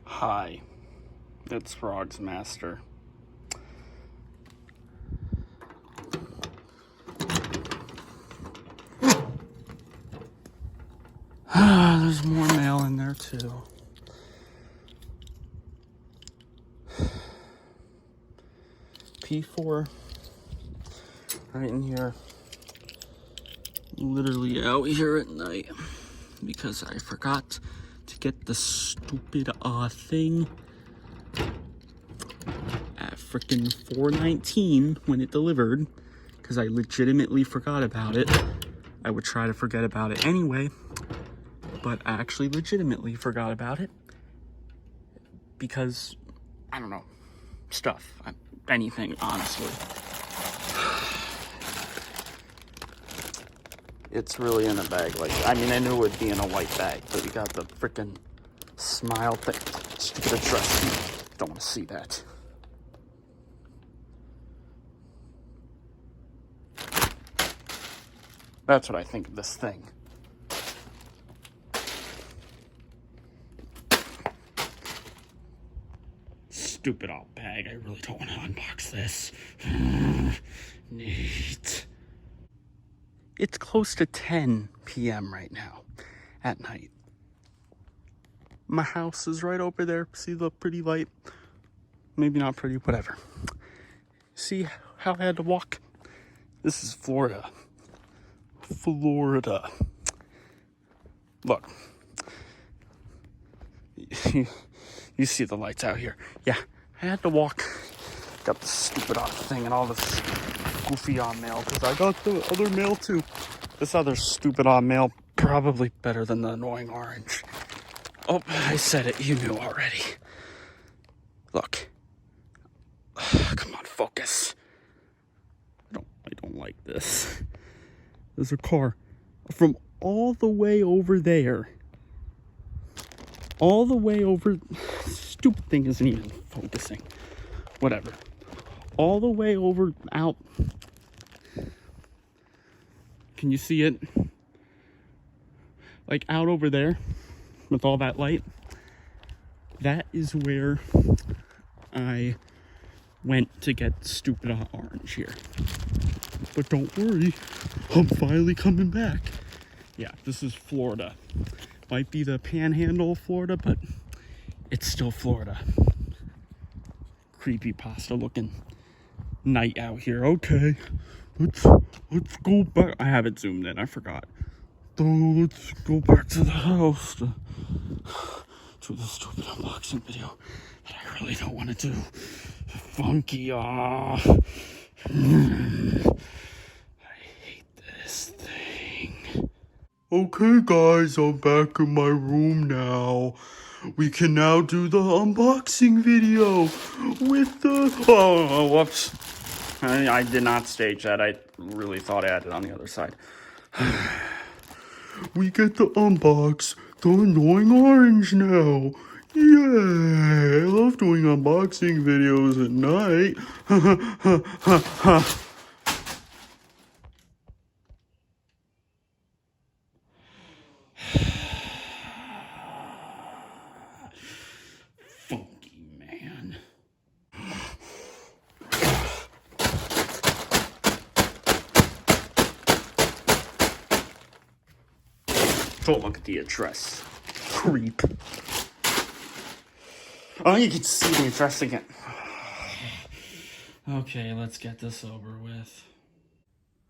Hi, it's Frog's Master. There's more mail in there too. P4 right in here. Literally out here at night because I forgot to get the stupid thing at frickin' 4:19 when it delivered, because I legitimately forgot about it. I would try to forget about it anyway, but I actually legitimately forgot about it because, I don't know, stuff, anything, honestly. It's really in a bag like that. I mean, I knew it would be in a white bag, but you got the frickin' smile thing. Stupid address. Don't want to see that. That's what I think of this thing. Stupid old bag. I really don't want to unbox this. Neat. It's close to 10 p.m. right now at night. My house is right over there. See the pretty light? Maybe not pretty, whatever. See how I had to walk? This is Florida. Florida. Look. You see the lights out here. Yeah, I had to walk. Got the stupid thing and all this goofy mail because I got the other mail too. This other stupid mail probably better than the annoying orange. Oh, I said it. You knew already. Look. Come on, focus. I don't like this. There's a car from all the way over there. All the way over. Stupid thing isn't even focusing. Whatever. All the way over out. Can you see it? Like out over there with all that light. That is where I went to get stupid orange here. But don't worry, I'm finally coming back. Yeah, this is Florida. Might be the panhandle of Florida, but it's still Florida. Creepypasta looking night out here. Okay, let's go back. I have it zoomed in, I forgot. So let's go back to the house to the stupid unboxing video that I really don't want to do. Funky, I hate this thing. Okay guys, I'm back in my room now. We can now do the unboxing video with the... Oh, whoops. I did not stage that. I really thought I had it on the other side. We get to unbox the annoying orange now. Yay! I love doing unboxing videos at night. Funky man. Don't look at the address. Creep. Oh, you can see the address again. Okay, let's get this over with.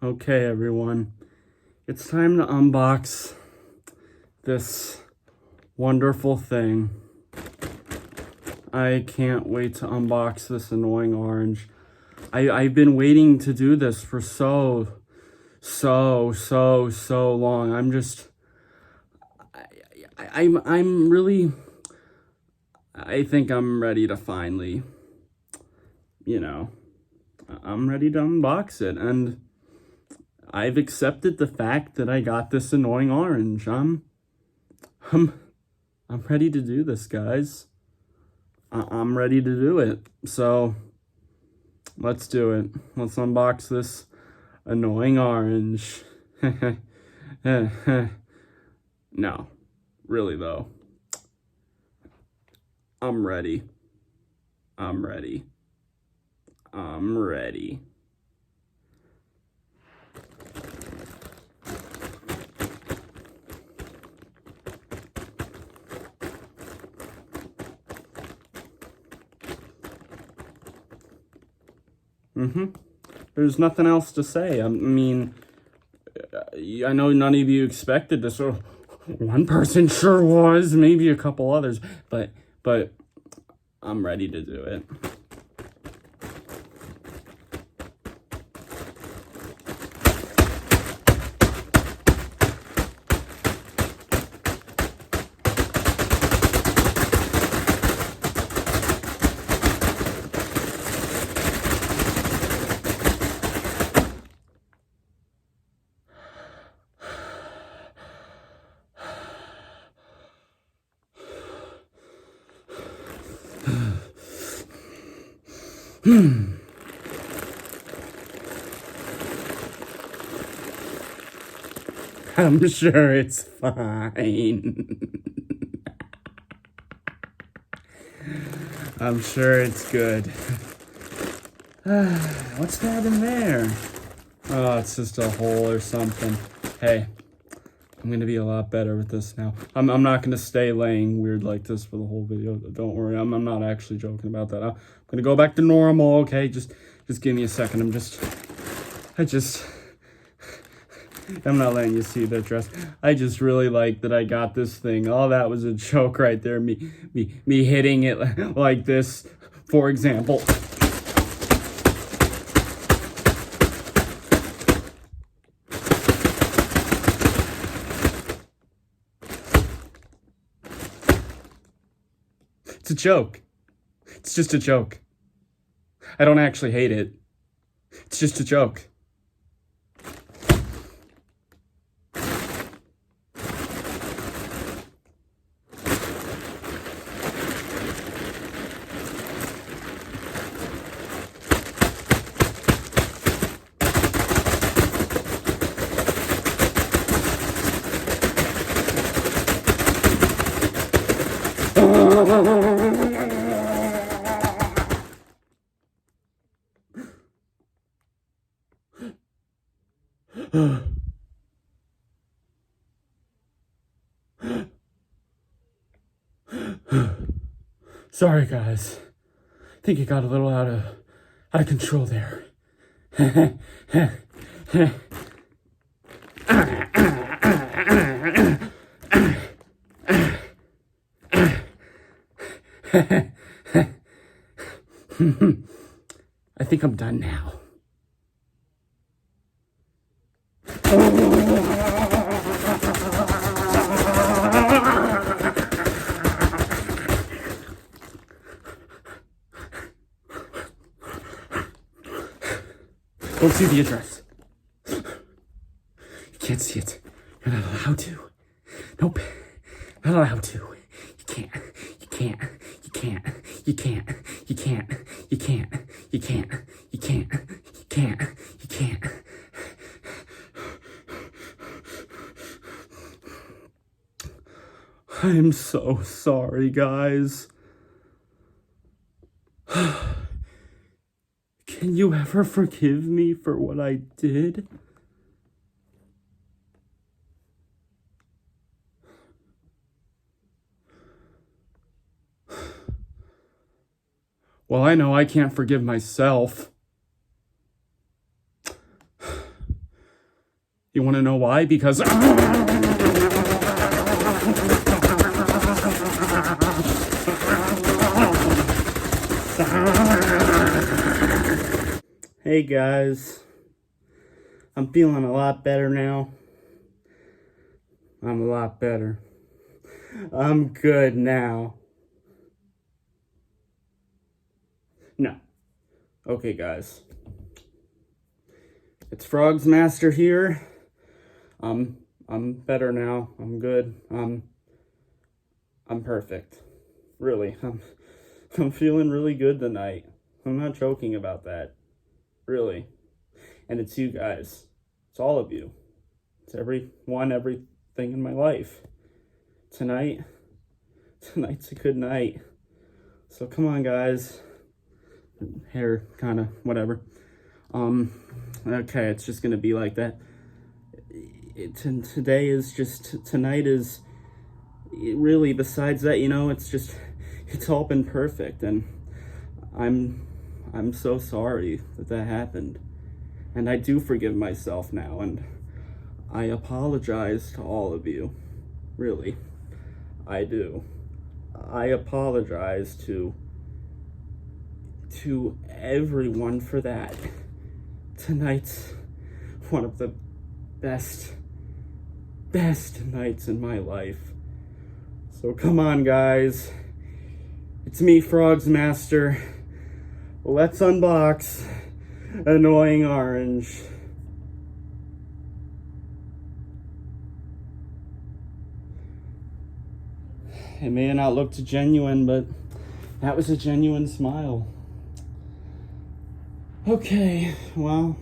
Okay, everyone. It's time to unbox this wonderful thing. I can't wait to unbox this annoying orange. I've been waiting to do this for so long. I'm really, I think I'm ready to finally, I'm ready to unbox it, and I've accepted the fact that I got this annoying orange. I'm ready to do this, guys. I'm ready to do it. So let's do it. Let's unbox this annoying orange. No, really though. I'm ready. I'm ready. I'm ready. There's nothing else to say. I mean, I know none of you expected this. Or one person sure was, maybe a couple others, but I'm ready to do it. I'm sure it's fine. I'm sure it's good. What's that in there? Oh, it's just a hole or something. Hey, I'm gonna be a lot better with this now. I'm not gonna stay laying weird like this for the whole video. Don't worry, I'm not actually joking about that. I'm gonna go back to normal, okay? Just give me a second. I'm not letting you see that dress. I just really like that I got this thing. Oh, that was a joke right there. Me hitting it like this, for example. It's a joke. It's just a joke. I don't actually hate it. It's just a joke. Sorry, guys. I think it got a little out of control there. I think I'm done now. Don't see the address. You can't see it. You're not allowed to. Nope. Not allowed to. You can't. You can't. You can't. You can't. You can't. You can't. You can't. You can't. You can't. You can't. I'm so sorry, guys. Can you ever forgive me for what I did? Well, I know I can't forgive myself. You want to know why? Because... Hey guys, I'm feeling a lot better now. I'm a lot better. I'm good now. No. Okay guys. It's Frogs Master here. I'm better now. I'm good. I'm perfect. Really. I'm feeling really good tonight. I'm not joking about that. Really. And it's you guys. It's all of you. It's everything in my life. Tonight's a good night. So come on, guys. Hair kind of whatever. Okay, it's just gonna be like that. Today is just, tonight is really, besides that, you know, it's all been perfect, and I'm so sorry that happened, and I do forgive myself now, and I apologize to all of you. Really, I do. I apologize to everyone for that. Tonight's one of the best nights in my life. So come on, guys. It's me, Frogs Master. Let's unbox Annoying Orange. It may not look genuine, but that was a genuine smile. Okay, well.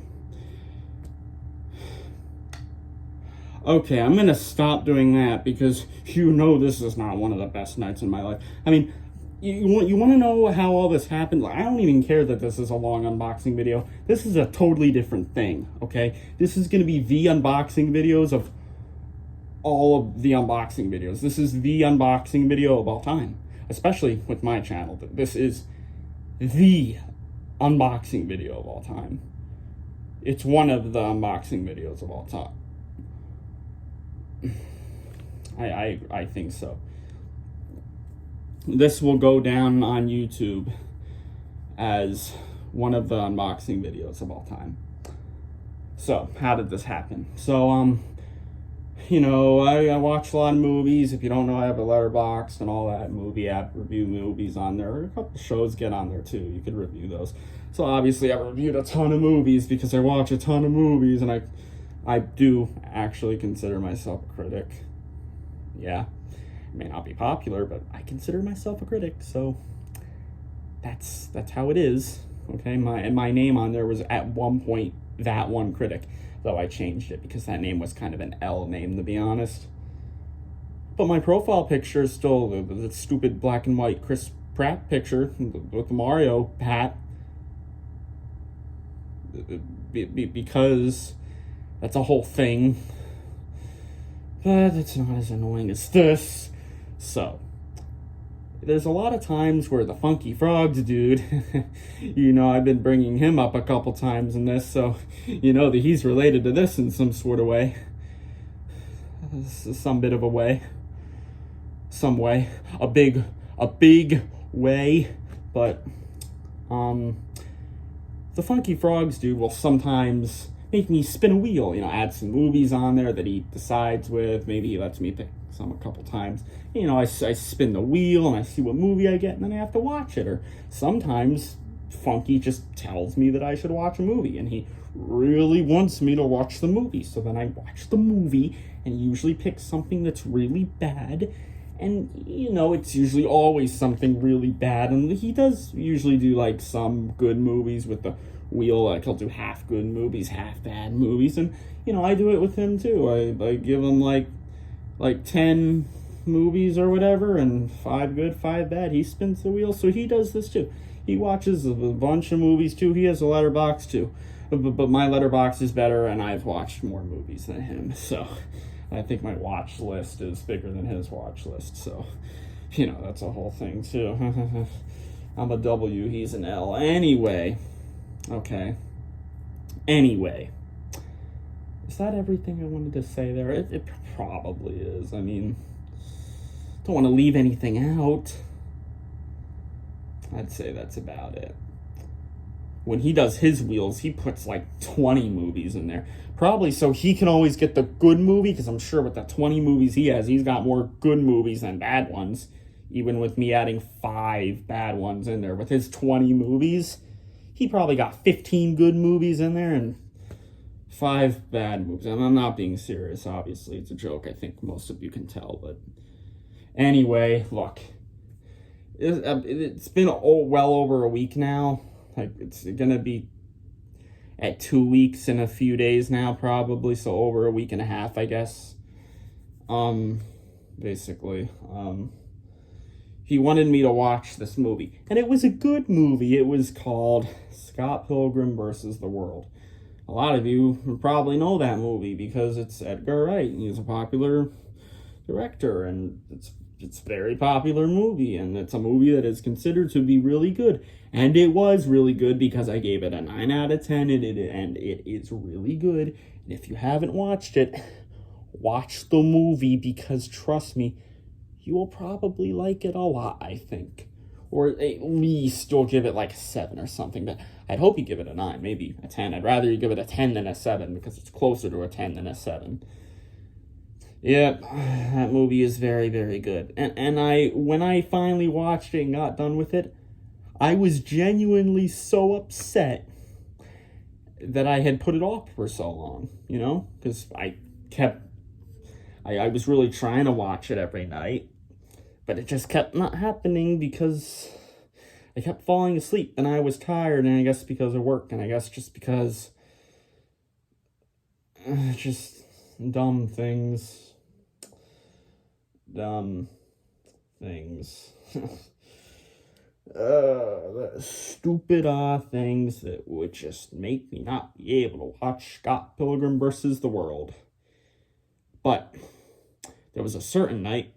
Okay, I'm gonna stop doing that because you know this is not one of the best nights in my life. I mean, you want to know how all this happened? Like, I don't even care that this is a long unboxing video. This is a totally different thing, okay? This is gonna be the unboxing videos of all of the unboxing videos. This is the unboxing video of all time, especially with my channel. This is the unboxing video of all time. It's one of the unboxing videos of all time. I think so. This will go down on YouTube as one of the unboxing videos of all time. So, how did this happen? So, you know, I watch a lot of movies. If you don't know, I have a Letterboxd and all that movie app, review movies on there. A couple shows get on there too. You could review those. So obviously I reviewed a ton of movies because I watch a ton of movies, and I do actually consider myself a critic. Yeah, I may not be popular, but I consider myself a critic. So that's how it is. Okay, my name on there was at one point That One Critic, though I changed it because that name was kind of an L name, to be honest. But my profile picture is still the stupid black and white Chris Pratt picture with the Mario hat, because that's a whole thing. But it's not as annoying as this. So, there's a lot of times where the Funky Frogs dude, you know, I've been bringing him up a couple times in this, so you know that he's related to this in some sort of way. Some bit of a way. Some way. A big way. But, the Funky Frogs dude will sometimes make me spin a wheel, you know, add some movies on there that he decides with. Maybe he lets me pick some a couple times. You know, I spin the wheel and I see what movie I get, and then I have to watch it. Or sometimes Funky just tells me that I should watch a movie, and he really wants me to watch the movie. So then I watch the movie and usually pick something that's really bad. And, you know, it's usually always something really bad. And he does usually do, like, some good movies with the wheel. Like, he'll do half good movies, half bad movies. And, you know, I do it with him, too. I give him, like 10 movies or whatever, and 5 good, 5 bad. He spins the wheel, so he does this, too. He watches a bunch of movies, too. He has a Letterboxd, too. But my Letterboxd is better, and I've watched more movies than him, so I think my watch list is bigger than his watch list, so, you know, that's a whole thing, too. I'm a W, he's an L. Anyway, okay. Anyway, is that everything I wanted to say there? It probably is. I mean, don't want to leave anything out. I'd say that's about it. When he does his wheels, he puts like 20 movies in there. Probably so he can always get the good movie, because I'm sure with the 20 movies he has, he's got more good movies than bad ones. Even with me adding 5 bad ones in there. With his 20 movies, he probably got 15 good movies in there and 5 bad movies. And I'm not being serious, obviously. It's a joke. I think most of you can tell. But anyway, look. It's been well over a week now. Like, it's gonna be at 2 weeks in a few days now, probably. So over a week and a half, I guess. Basically. he wanted me to watch this movie. And it was a good movie. It was called Scott Pilgrim versus the World. A lot of you probably know that movie because it's Edgar Wright, and he's a popular director, and it's a very popular movie, and it's a movie that is considered to be really good. And it was really good because I gave it a 9 out of 10, and it is really good. And if you haven't watched it, watch the movie, because trust me, you will probably like it a lot, I think. Or at least you'll give it like a 7 or something. But I'd hope you give it a 9, maybe a 10. I'd rather you give it a 10 than a 7, because it's closer to a 10 than a 7. Yeah, that movie is very, very good. And when I finally watched it and got done with it, I was genuinely so upset that I had put it off for so long, you know? Because I was really trying to watch it every night, but it just kept not happening because I kept falling asleep, and I was tired, and I guess because of work, and I guess just because just dumb things. The stupid things that would just make me not be able to watch Scott Pilgrim versus the World. But there was a certain night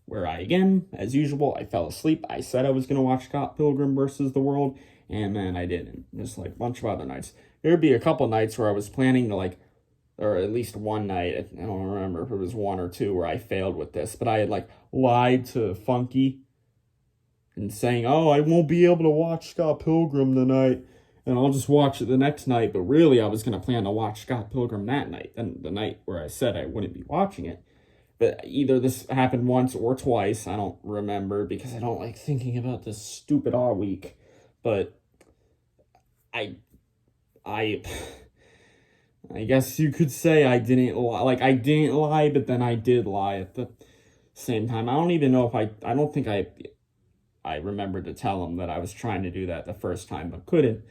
where I, again, as usual, I fell asleep. I said I was going to watch Scott Pilgrim versus the World, and then I didn't. Just like a bunch of other nights. There'd be a couple nights where I was planning to, like, or at least one night, I don't remember if it was 1 or 2 where I failed with this, but I had, like, lied to Funky and saying, oh, I won't be able to watch Scott Pilgrim tonight, and I'll just watch it the next night. But really, I was going to plan to watch Scott Pilgrim that night, and the night where I said I wouldn't be watching it. But either this happened once or twice, I don't remember, because I don't like thinking about this stupid all week. But I guess you could say I didn't lie. Like, I didn't lie, but then I did lie at the same time. I don't even know if I don't think I remembered to tell him that I was trying to do that the first time, but couldn't,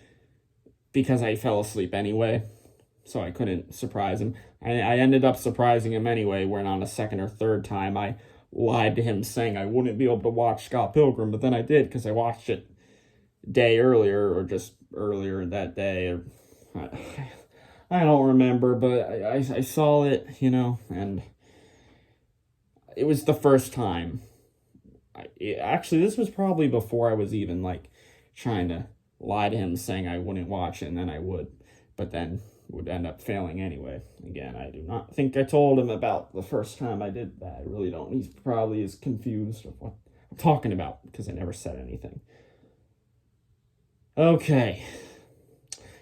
because I fell asleep anyway, so I couldn't surprise him. I ended up surprising him anyway, when on a second or third time I lied to him saying I wouldn't be able to watch Scott Pilgrim, but then I did, because I watched it a day earlier, or just earlier that day, or I don't remember, but I saw it, you know, and it was the first time. Actually, this was probably before I was even, like, trying to lie to him saying I wouldn't watch it, and then I would, but then would end up failing anyway. Again, I do not think I told him about the first time I did that. I really don't. He's probably as confused of what I'm talking about, because I never said anything. Okay.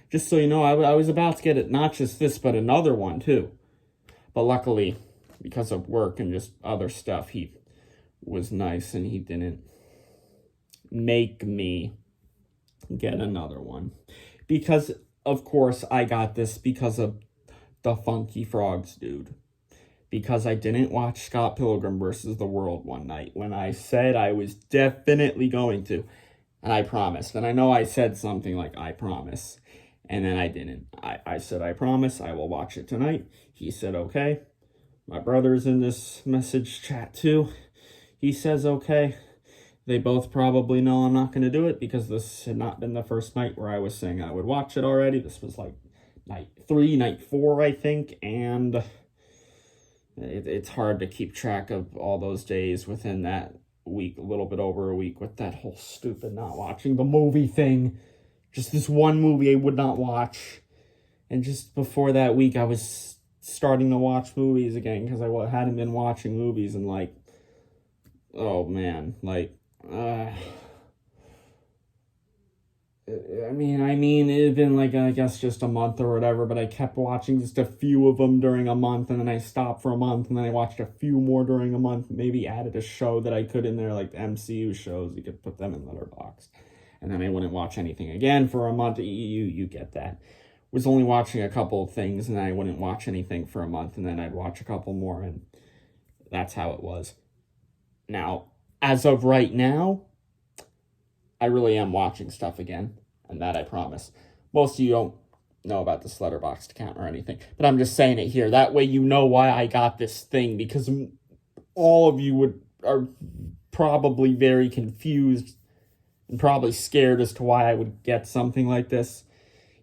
Just so you know, I was about to get it, not just this, but another one, too. But luckily, because of work and just other stuff, he was nice, and he didn't make me get another one. Because, of course, I got this because of the Funky Frogs dude. Because I didn't watch Scott Pilgrim versus the World one night, when I said I was definitely going to. And I promised. And I know I said something like, I promise. And then I didn't. I said, I promise, I will watch it tonight. He said, okay. My brother's in this message chat too. He says, okay. They both probably know I'm not going to do it, because this had not been the first night where I was saying I would watch it already. This was like night 3, night 4, I think. And it's hard to keep track of all those days within that week, a little bit over a week, with that whole stupid not watching the movie thing. Just this one movie I would not watch. And just before that week, I was starting to watch movies again, because I hadn't been watching movies in, like, oh man, like, I mean, it had been, like, I guess just a month or whatever, but I kept watching just a few of them during a month, and then I stopped for a month, and then I watched a few more during a month, maybe added a show that I could in there, like the MCU shows. You could put them in Letterboxd. And then I wouldn't watch anything again for a month. You get that. Was only watching a couple of things, and then I wouldn't watch anything for a month, and then I'd watch a couple more, and that's how it was. Now, as of right now, I really am watching stuff again, and that I promise. Most of you don't know about this Letterboxd account or anything, but I'm just saying it here. That way you know why I got this thing, because all of you are probably very confused and probably scared as to why I would get something like this.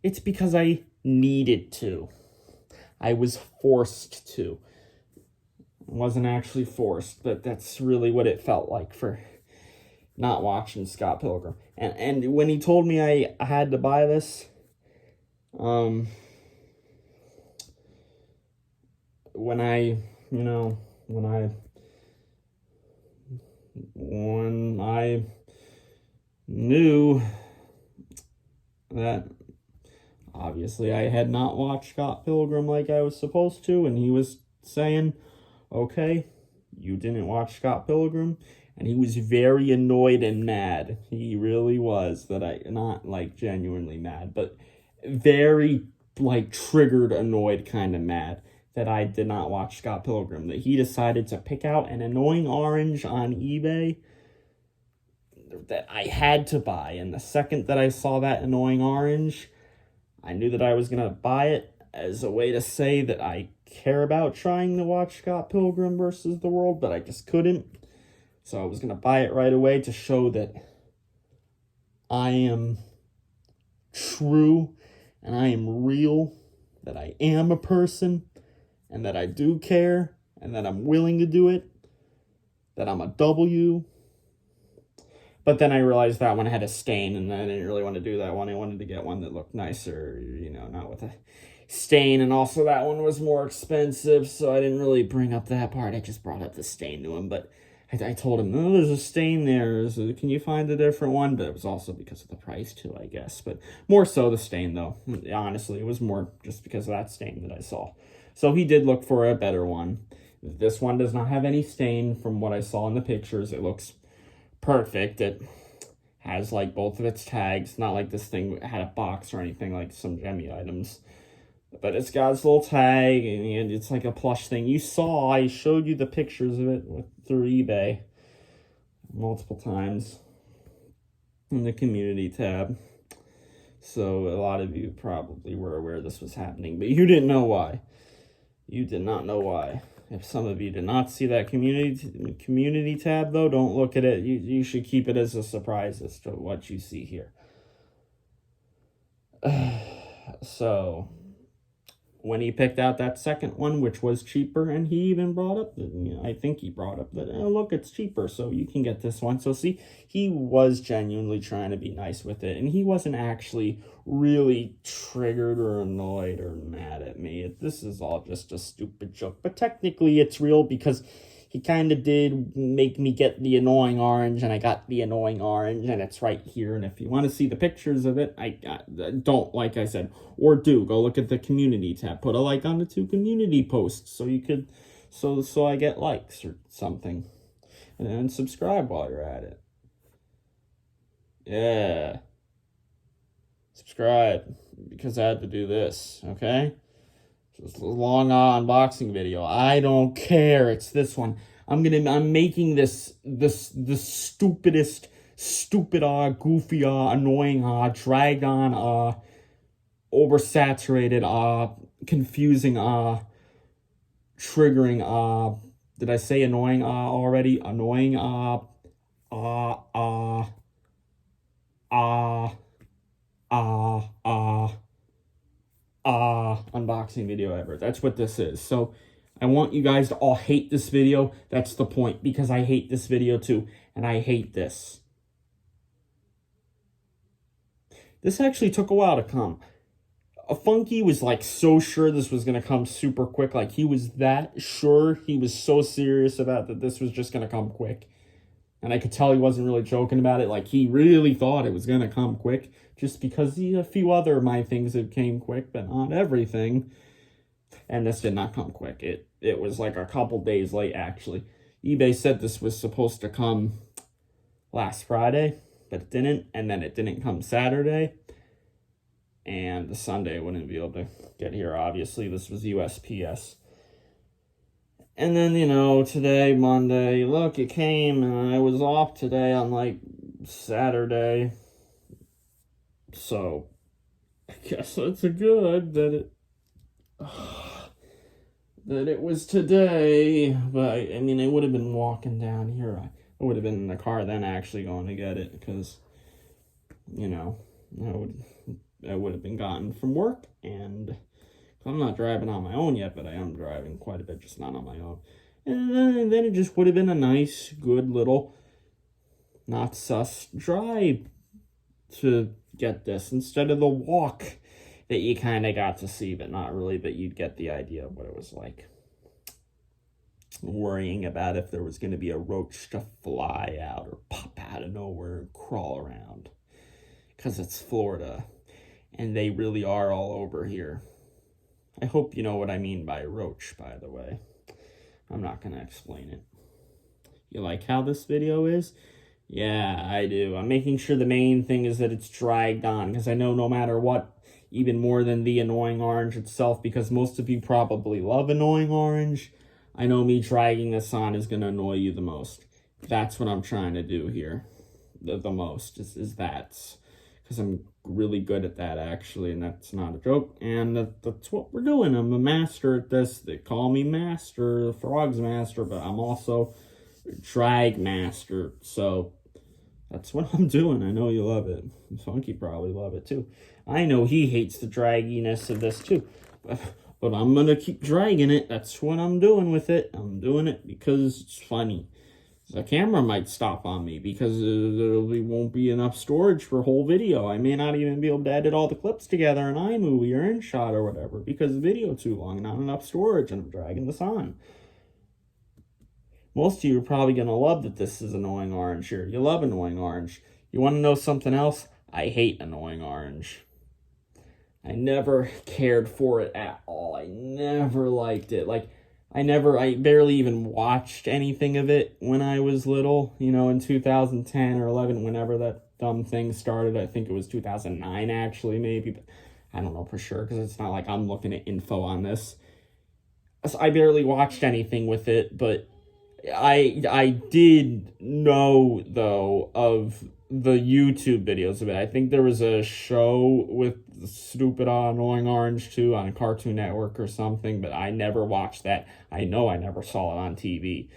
It's because I needed to. I was forced to. It wasn't actually forced, but that's really what it felt like for not watching Scott Pilgrim. And when he told me I had to buy this, when I knew that obviously I had not watched Scott Pilgrim like I was supposed to, and he was saying, okay, you didn't watch Scott Pilgrim, and he was very annoyed and mad. He really was, that I, not like genuinely mad, but very like triggered, annoyed, kind of mad that I did not watch Scott Pilgrim, that he decided to pick out an annoying orange on eBay that I had to buy. And the second that I saw that annoying orange, I knew that I was going to buy it as a way to say that I care about trying to watch Scott Pilgrim versus the World, but I just couldn't. So I was going to buy it right away to show that I am true and I am real, that I am a person, and that I do care, and that I'm willing to do it, that I'm a W. But then I realized that one had a stain, and I didn't really want to do that one. I wanted to get one that looked nicer, not with a stain, and also that one was more expensive, so I didn't really bring up that part. I just brought up the stain to him, but I told him, oh, there's a stain there, so can you find a different one? But it was also because of the price too, I guess, but more so the stain, though. Honestly, it was more just because of that stain that I saw. So he did look for a better one. This one does not have any stain from what I saw in the pictures. It looks perfect. It has like both of its tags, not like this thing had a box or anything like some Gemmy items, but it's got its little tag, and it's like a plush thing. I showed you the pictures of it through eBay multiple times in the community tab, so a lot of you probably were aware this was happening, but you didn't know why. You did not know why. If some of you did not see that community tab, though, don't look at it. You should keep it as a surprise as to what you see here. So, when he picked out that second one, which was cheaper, and he even brought up, I think he brought up that, oh, look, it's cheaper, so you can get this one. So see, he was genuinely trying to be nice with it, and he wasn't actually really triggered or annoyed or mad at me. This is all just a stupid joke, but technically it's real because he kind of did make me get the annoying orange, and I got the annoying orange, and it's right here. And if you want to see the pictures of it, don't, like I said, or do, go look at the community tab. Put a like on the 2 community posts so you could, so I get likes or something. And then subscribe while you're at it. Yeah. Subscribe, because I had to do this, okay? Just a long unboxing video. I don't care. It's this one. I'm making this stupidest, stupid, goofy, annoying, dragged on, oversaturated, confusing, triggering, did I say annoying, already? Annoying, unboxing video ever. That's what this is. So I want you guys to all hate this video. That's the point, because I hate this video too, and I hate this. This actually took a while to come. Funky was like so sure this was going to come super quick. Like he was that sure. He was so serious about that this was just going to come quick. And I could tell he wasn't really joking about it. Like, he really thought it was going to come quick. Just because a few other of my things have came quick, but not everything. And this did not come quick. It was like a couple days late, actually. eBay said this was supposed to come last Friday, but it didn't. And then it didn't come Saturday. And the Sunday I wouldn't be able to get here, obviously. This was USPS. And then, today, Monday, look, it came, and I was off today on, like, Saturday. So, I guess it's a good that it was today. But, I would have been walking down here. I would have been in the car then actually going to get it because, you know, I would have been gotten from work, and I'm not driving on my own yet, but I am driving quite a bit, just not on my own. And then it just would have been a nice, good little, not sus drive to get this instead of the walk that you kind of got to see, but not really, but you'd get the idea of what it was like. Worrying about if there was going to be a roach to fly out or pop out of nowhere and crawl around. Because it's Florida, and they really are all over here. I hope you know what I mean by roach, by the way. I'm not going to explain it. You like how this video is? Yeah, I do. I'm making sure the main thing is that it's dragged on, because I know no matter what, even more than the annoying orange itself, because most of you probably love annoying orange, I know me dragging this on is going to annoy you the most. That's what I'm trying to do here. The most is that. Because I'm really good at that, actually, and that's not a joke. And that's what we're doing. I'm a master at this. They call me Master, the Frogs Master, but I'm also Drag Master. So that's what I'm doing. I know you love it. Funky probably love it, too. I know he hates the dragginess of this, too. But I'm going to keep dragging it. That's what I'm doing with it. I'm doing it because it's funny. The camera might stop on me because there won't be enough storage for a whole video. I may not even be able to edit all the clips together in iMovie or InShot or whatever because the video too long, not enough storage, and I'm dragging this on. Most of you are probably going to love that this is annoying orange here. You love annoying orange. You want to know something else? I hate annoying orange. I never cared for it at all. I never liked it. Like, I barely even watched anything of it when I was little, you know, in 2010 or 11, whenever that dumb thing started. I think it was 2009, actually, maybe, but I don't know for sure, because it's not like I'm looking at info on this. So I barely watched anything with it, but I did know, though, of the YouTube videos of it. I think there was a show with stupid annoying orange too on Cartoon Network or something, but I never watched that. I know I never saw it on TV.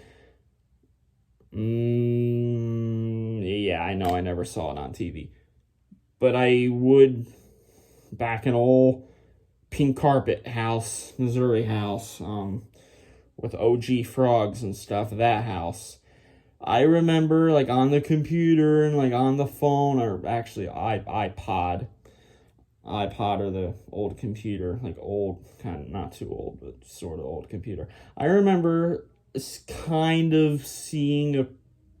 Yeah, I know I never saw it on TV. But I would, back in old Pink Carpet House, Missouri house, with OG frogs and stuff, that house. I remember, like, on the computer and, like, on the phone, or actually iPod or the old computer, like, old, kind of, not too old, but sort of old computer. I remember kind of seeing a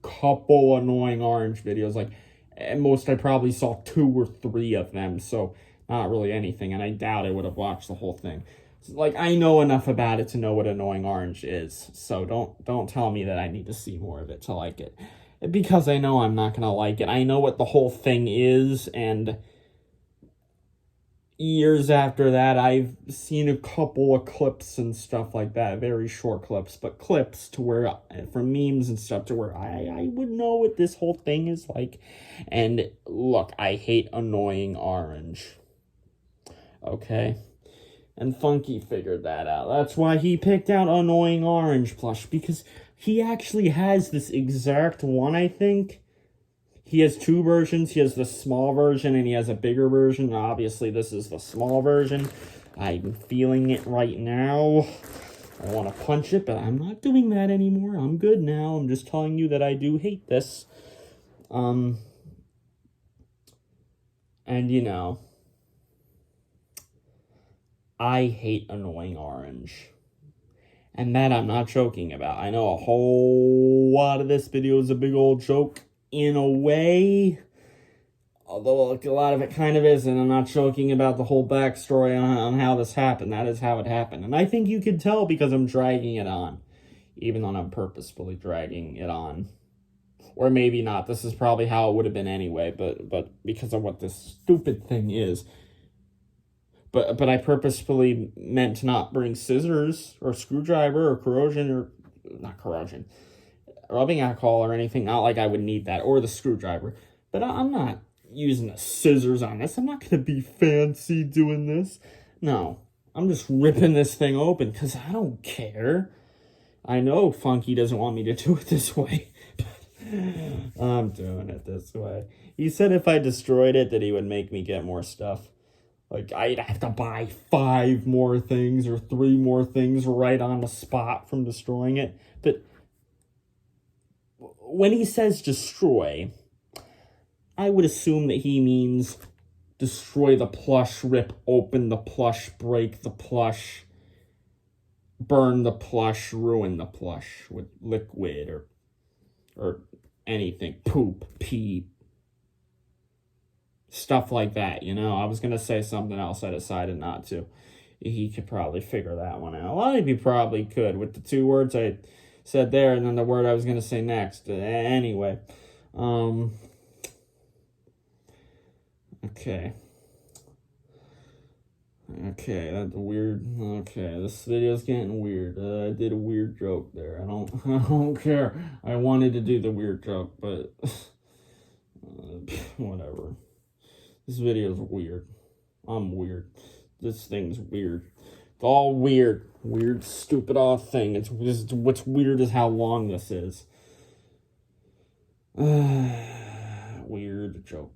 couple annoying orange videos, like, at most I probably saw 2 or 3 of them, so not really anything, and I doubt I would have watched the whole thing. Like, I know enough about it to know what annoying orange is, so don't tell me that I need to see more of it to like it, because I know I'm not gonna like it. I know what the whole thing is, and years after that, I've seen a couple of clips and stuff like that, very short clips, but clips to where, from memes and stuff, to where I would know what this whole thing is like. And look, I hate annoying orange, okay? And Funky figured that out. That's why he picked out Annoying Orange Plush, because he actually has this exact one, I think. He has 2 versions. He has the small version and he has a bigger version. Obviously, this is the small version. I'm feeling it right now. I want to punch it, but I'm not doing that anymore. I'm good now. I'm just telling you that I do hate this. And, you know, I hate annoying orange. And that I'm not joking about. I know a whole lot of this video is a big old joke in a way. Although a lot of it kind of is, and I'm not joking about the whole backstory on how this happened. That is how it happened. And I think you could tell because I'm dragging it on. Even though I'm purposefully dragging it on. Or maybe not. This is probably how it would have been anyway. But because of what this stupid thing is. But I purposefully meant to not bring scissors or screwdriver or rubbing alcohol or anything. Not like I would need that, or the screwdriver. But I'm not using the scissors on this. I'm not going to be fancy doing this. No, I'm just ripping this thing open because I don't care. I know Funky doesn't want me to do it this way. I'm doing it this way. He said if I destroyed it that he would make me get more stuff. Like, I'd have to buy 5 more things or 3 more things right on the spot from destroying it. But when he says destroy, I would assume that he means destroy the plush, rip open the plush, break the plush, burn the plush, ruin the plush with liquid or anything, poop, pee, stuff like that, you know? I was going to say something else, I decided not to. He could probably figure that one out. A lot of you probably could with the 2 words I said there and then the word I was going to say next. Anyway, okay. Okay, that's weird. Okay, this video's getting weird. I did a weird joke there. I don't care. I wanted to do the weird joke, but whatever. This video's weird. I'm weird. This thing's weird. It's all weird. Weird, stupid off thing. It's just, what's weird is how long this is. Weird joke.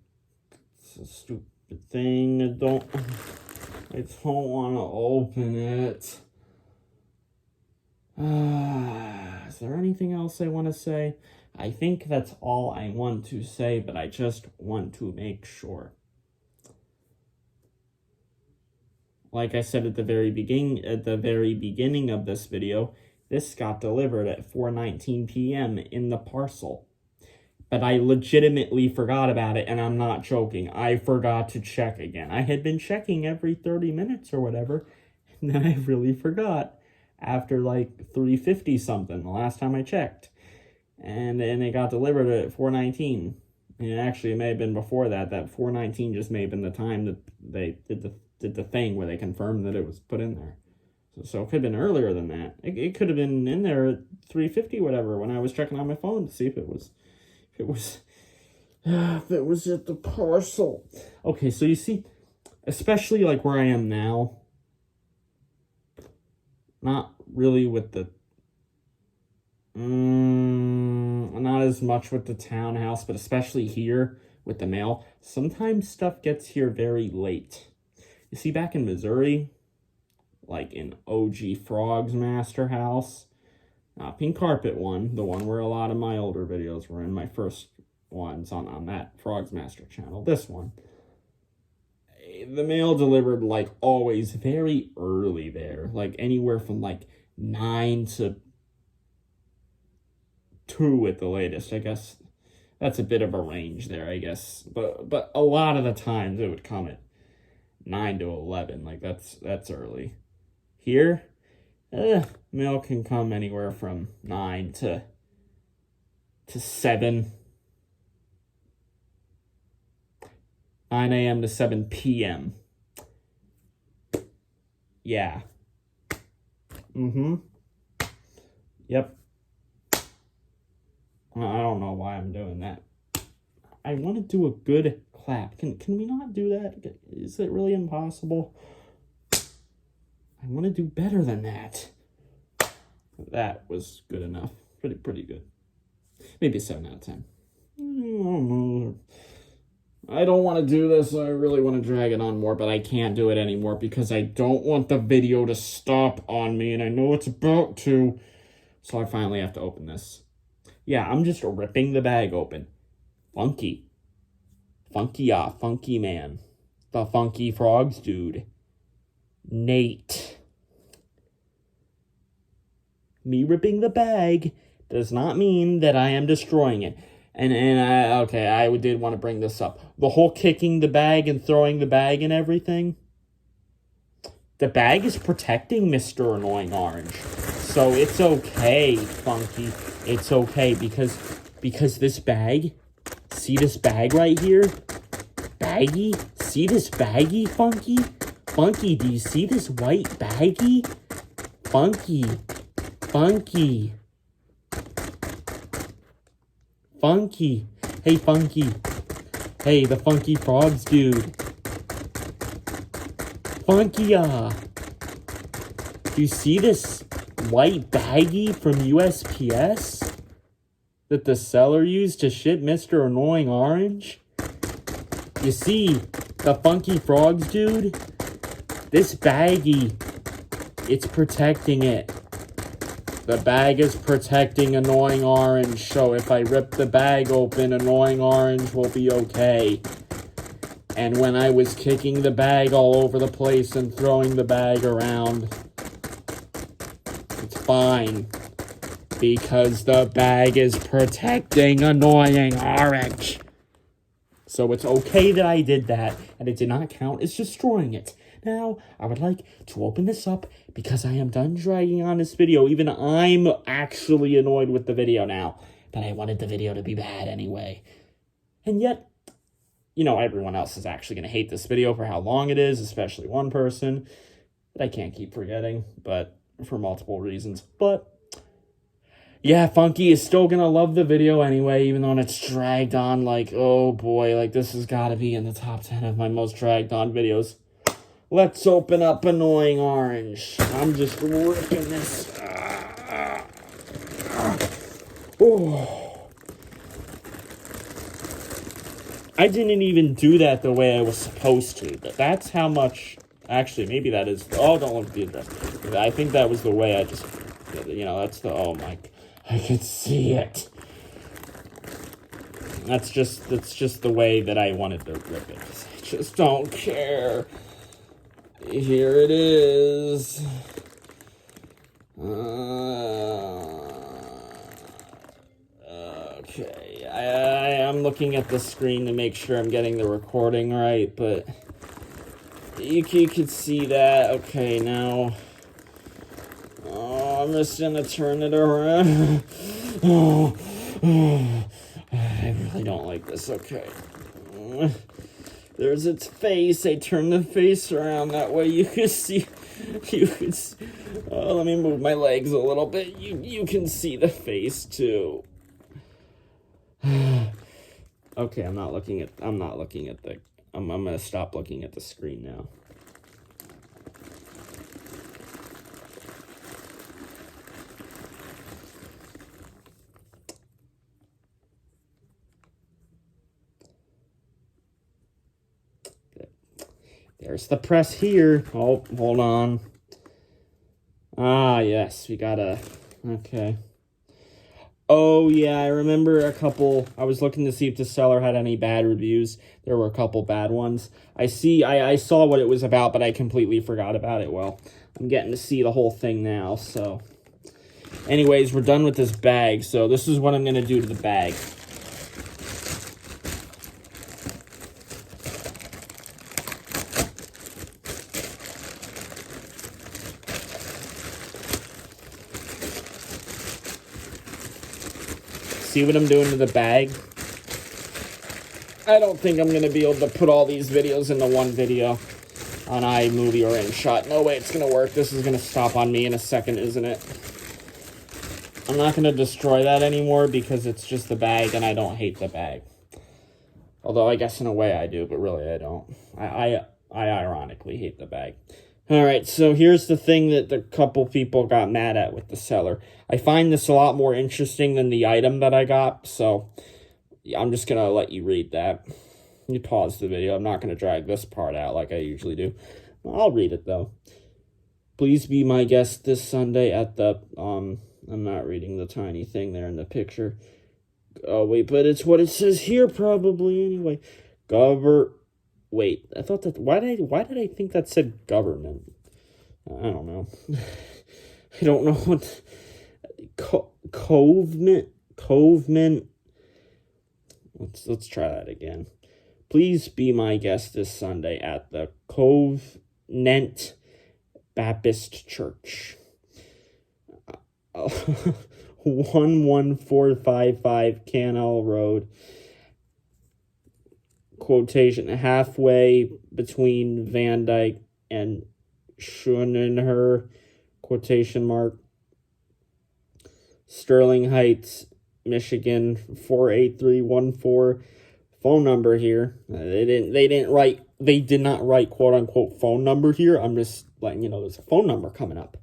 It's a stupid thing. I don't want to open it. Is there anything else I want to say? I think that's all I want to say, but I just want to make sure. Like I said at the very beginning of this video, this got delivered at 4:19 p.m. in the parcel. But I legitimately forgot about it, and I'm not joking. I forgot to check again. I had been checking every 30 minutes or whatever, and then I really forgot after like 3:50 something the last time I checked. And it got delivered at 4:19. And actually, it may have been before that. That 4:19 just may have been the time that they did the thing where they confirmed that it was put in there. So it could have been earlier than that. It could have been in there at 3:50 whatever when I was checking on my phone to see if it was at the parcel. Okay, so you see, especially like where I am now, not really with the not as much with the townhouse, but especially here with the mail, sometimes stuff gets here very late. You see, back in Missouri, like in OG Frog's Master House, not Pink Carpet one, the one where a lot of my older videos were in, my first ones on that Frog's Master channel, this one. The mail delivered, like, always very early there, like anywhere from like 9 to 2 at the latest. I guess that's a bit of a range there, I guess. But a lot of the times it would come at 9 to 11, like that's early. Here, mail can come anywhere from 9 to 7. 9 a.m. to 7 p.m. Yeah. Yep. I don't know why I'm doing that. I want to do a good clap. Can we not do that? Is it really impossible? I want to do better than that. That was good enough. Pretty good. Maybe a 7 out of 10. I don't know. I don't want to do this. I really want to drag it on more, but I can't do it anymore because I don't want the video to stop on me, and I know it's about to. So I finally have to open this. Yeah, I'm just ripping the bag open. Funky. Funky man. The Funky Frogs dude. Nate. Me ripping the bag does not mean that I am destroying it. And I did want to bring this up. The whole kicking the bag and throwing the bag and everything. The bag is protecting Mr. Annoying Orange. So it's okay, Funky. It's okay because this bag, see this bag right here? Baggy? See this baggy, Funky? Funky, do you see this white baggy? Funky. Hey, Funky. Hey, the Funky Frogs dude. Funky, do you see this white baggie from USPS? that the seller used to ship Mr. Annoying Orange? You see, the Funky Frogs, dude, this baggie, it's protecting it. The bag is protecting Annoying Orange, so if I rip the bag open, Annoying Orange will be okay. And when I was kicking the bag all over the place and throwing the bag around, it's fine. Because the bag is protecting Annoying Orange. So it's okay that I did that, and it did not count as destroying it. Now, I would like to open this up because I am done dragging on this video. Even I'm actually annoyed with the video now. But I wanted the video to be bad anyway. And yet, you know, everyone else is actually going to hate this video for how long it is, especially one person that I can't keep forgetting, but for multiple reasons. But yeah, Funky is still going to love the video anyway, even though it's dragged on like, oh boy, like this has got to be in the top 10 of my most dragged on videos. Let's open up Annoying Orange. I'm just ripping this. Oh. I didn't even do that the way I was supposed to. That's how much... Actually, maybe that is... Oh, don't look at the address. I think that was the way I just... You know, that's the... Oh my... I could see it. That's just the way that I wanted to rip it. I just don't care. Here it is. Okay. I'm looking at the screen to make sure I'm getting the recording right, but you could see that. Okay, now... Oh, I'm just gonna turn it around. I really don't like this. Okay. There's its face. I turn the face around. That way you can see. Let me move my legs a little bit. You can see the face too. Okay, I'm gonna stop looking at the screen now. There's the press here. Oh, hold on. Ah, yes, we gotta... Okay. Oh, yeah, I remember a couple... I was looking to see if the seller had any bad reviews. There were a couple bad ones. I saw what it was about, but I completely forgot about it. Well, I'm getting to see the whole thing now, so... Anyways, we're done with this bag, so this is what I'm gonna do to the bag. See what I'm doing to the bag? I don't think I'm going to be able to put all these videos into one video on iMovie or InShot. No way it's going to work. This is going to stop on me in a second, isn't it? I'm not going to destroy that anymore because it's just the bag and I don't hate the bag. Although I guess in a way I do, but really I don't. I ironically hate the bag. Alright, so here's the thing that the couple people got mad at with the seller. I find this a lot more interesting than the item that I got, so yeah, I'm just going to let you read that. You pause the video. I'm not going to drag this part out like I usually do. I'll read it, though. Please be my guest this Sunday at the... I'm not reading the tiny thing there in the picture. Oh, wait, but it's what it says here probably anyway. Wait, I thought that... Why did I think that said government? I don't know. I don't know what... Covement? Let's try that again. Please be my guest this Sunday at the Covenant Baptist Church. 11455 Canal Road. Quotation, halfway between Van Dyke and Schoenenher, quotation mark. Sterling Heights, Michigan 48314. Phone number here. They did not write quote unquote phone number here. I'm just letting you know there's a phone number coming up,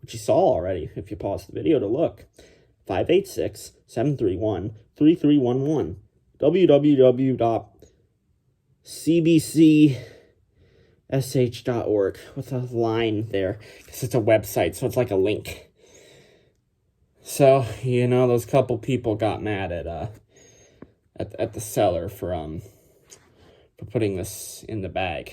which you saw already if you paused the video to look. 586-731-3311. www.cbcsh.org with a line there, because it's a website, so it's like a link. So, those couple people got mad at the seller for putting this in the bag.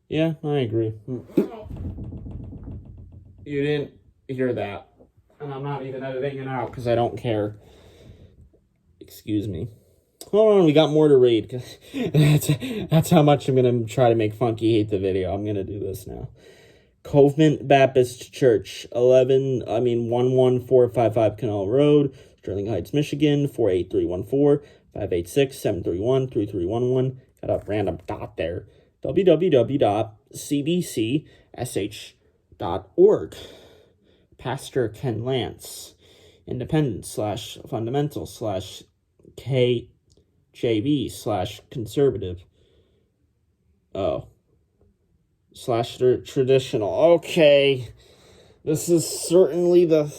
Yeah, I agree. You didn't hear that. And I'm not even editing it out because I don't care. Excuse me. Hold on, we got more to read. That's how much I'm going to try to make Funky hate the video. I'm going to do this now. Covent Baptist Church, 11455 Canal Road, Sterling Heights, Michigan, 48314, 586-731-3311. Got a random dot there. www.cbcsh.org. Pastor Ken Lance, independent/fundamental/KJV/conservative. /traditional. Okay. This is certainly the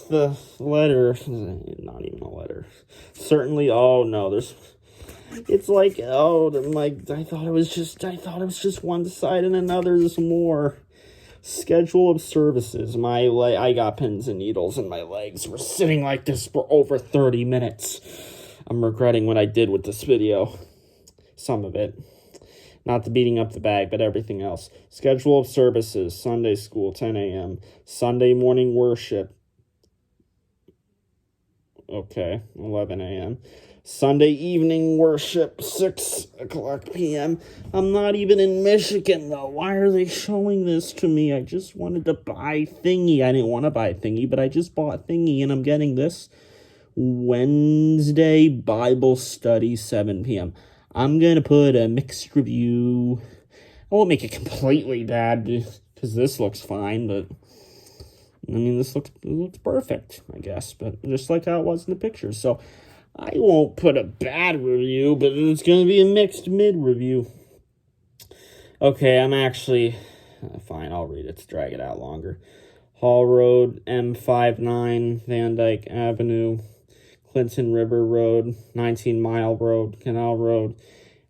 letter. Not even a letter. Certainly, oh no, it's like, I thought it was just one side and another. There's more. Schedule of services. I got pins and needles in my legs. We're sitting like this for over 30 minutes. I'm regretting what I did with this video. Some of it. Not the beating up the bag, but everything else. Schedule of services. Sunday school, 10 a.m. Sunday morning worship. Okay, 11 a.m. Sunday evening worship, 6 o'clock p.m. I'm not even in Michigan, though. Why are they showing this to me? I just wanted to buy Thingy. I didn't want to buy Thingy, but I just bought Thingy, and I'm getting this. Wednesday Bible study, 7 p.m. I'm going to put a mixed review. I won't make it completely bad, because this looks fine, but this looks perfect, I guess, but just like how it was in the picture. So I won't put a bad review, but it's going to be a mixed mid review. Okay, I'm actually fine. I'll read it to drag it out longer. Hall Road, M59, Van Dyke Avenue, Clinton River Road, 19 Mile Road, Canal Road,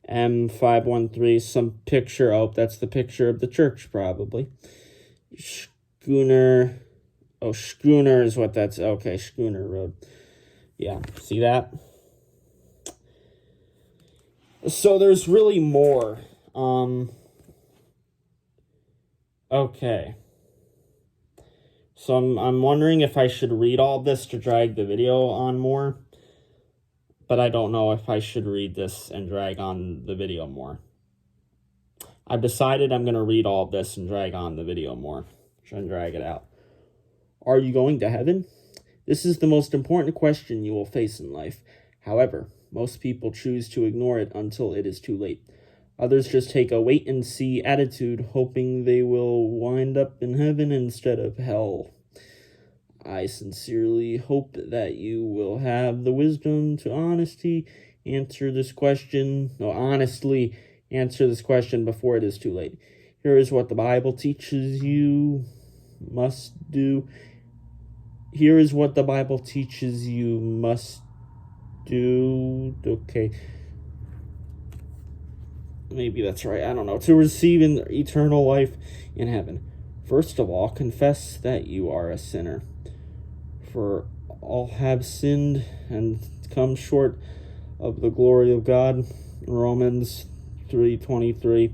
M513, some picture. Oh, that's the picture of the church, probably. Schooner is what that's. Okay, Schooner Road. Yeah, see that? So there's really more. Okay. So I'm wondering if I should read all this to drag the video on more. But I don't know if I should read this and drag on the video more. I've decided I'm going to read all this and drag on the video more. Try and drag it out. Are you going to heaven? This is the most important question you will face in life. However, most people choose to ignore it until it is too late. Others just take a wait-and-see attitude, hoping they will wind up in heaven instead of hell. I sincerely hope that you will have the wisdom to honestly answer this question before it is too late. Here is what the Bible teaches you must do. Okay. Maybe that's right. I don't know. To receive an eternal life in heaven. First of all, confess that you are a sinner. For all have sinned and come short of the glory of God. Romans 3:23.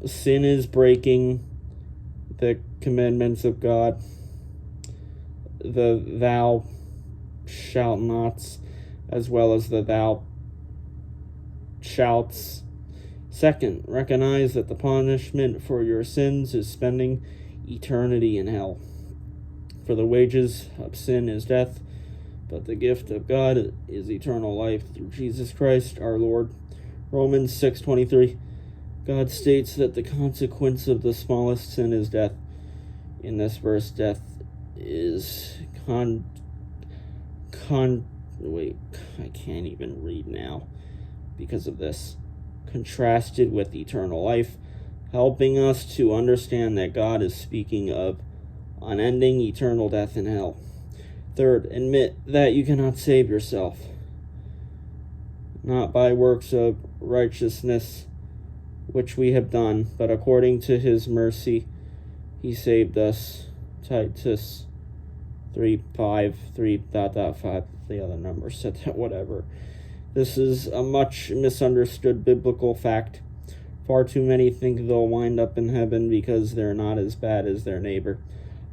Sin is breaking the commandments of God. The thou shalt nots, as well as the thou shalt. Second, recognize that the punishment for your sins is spending eternity in hell. For the wages of sin is death, but the gift of God is eternal life through Jesus Christ our Lord. Romans 6:23. God states that the consequence of the smallest sin is death. In this verse, death is wait, I can't even read now because of this. Contrasted with eternal life, helping us to understand that God is speaking of unending eternal death in hell. Third, admit that you cannot save yourself, not by works of righteousness which we have done, but according to his mercy he saved us. Titus 3:5, 3.5, the other number said that, whatever. This is a much misunderstood biblical fact. Far too many think they'll wind up in heaven because they're not as bad as their neighbor.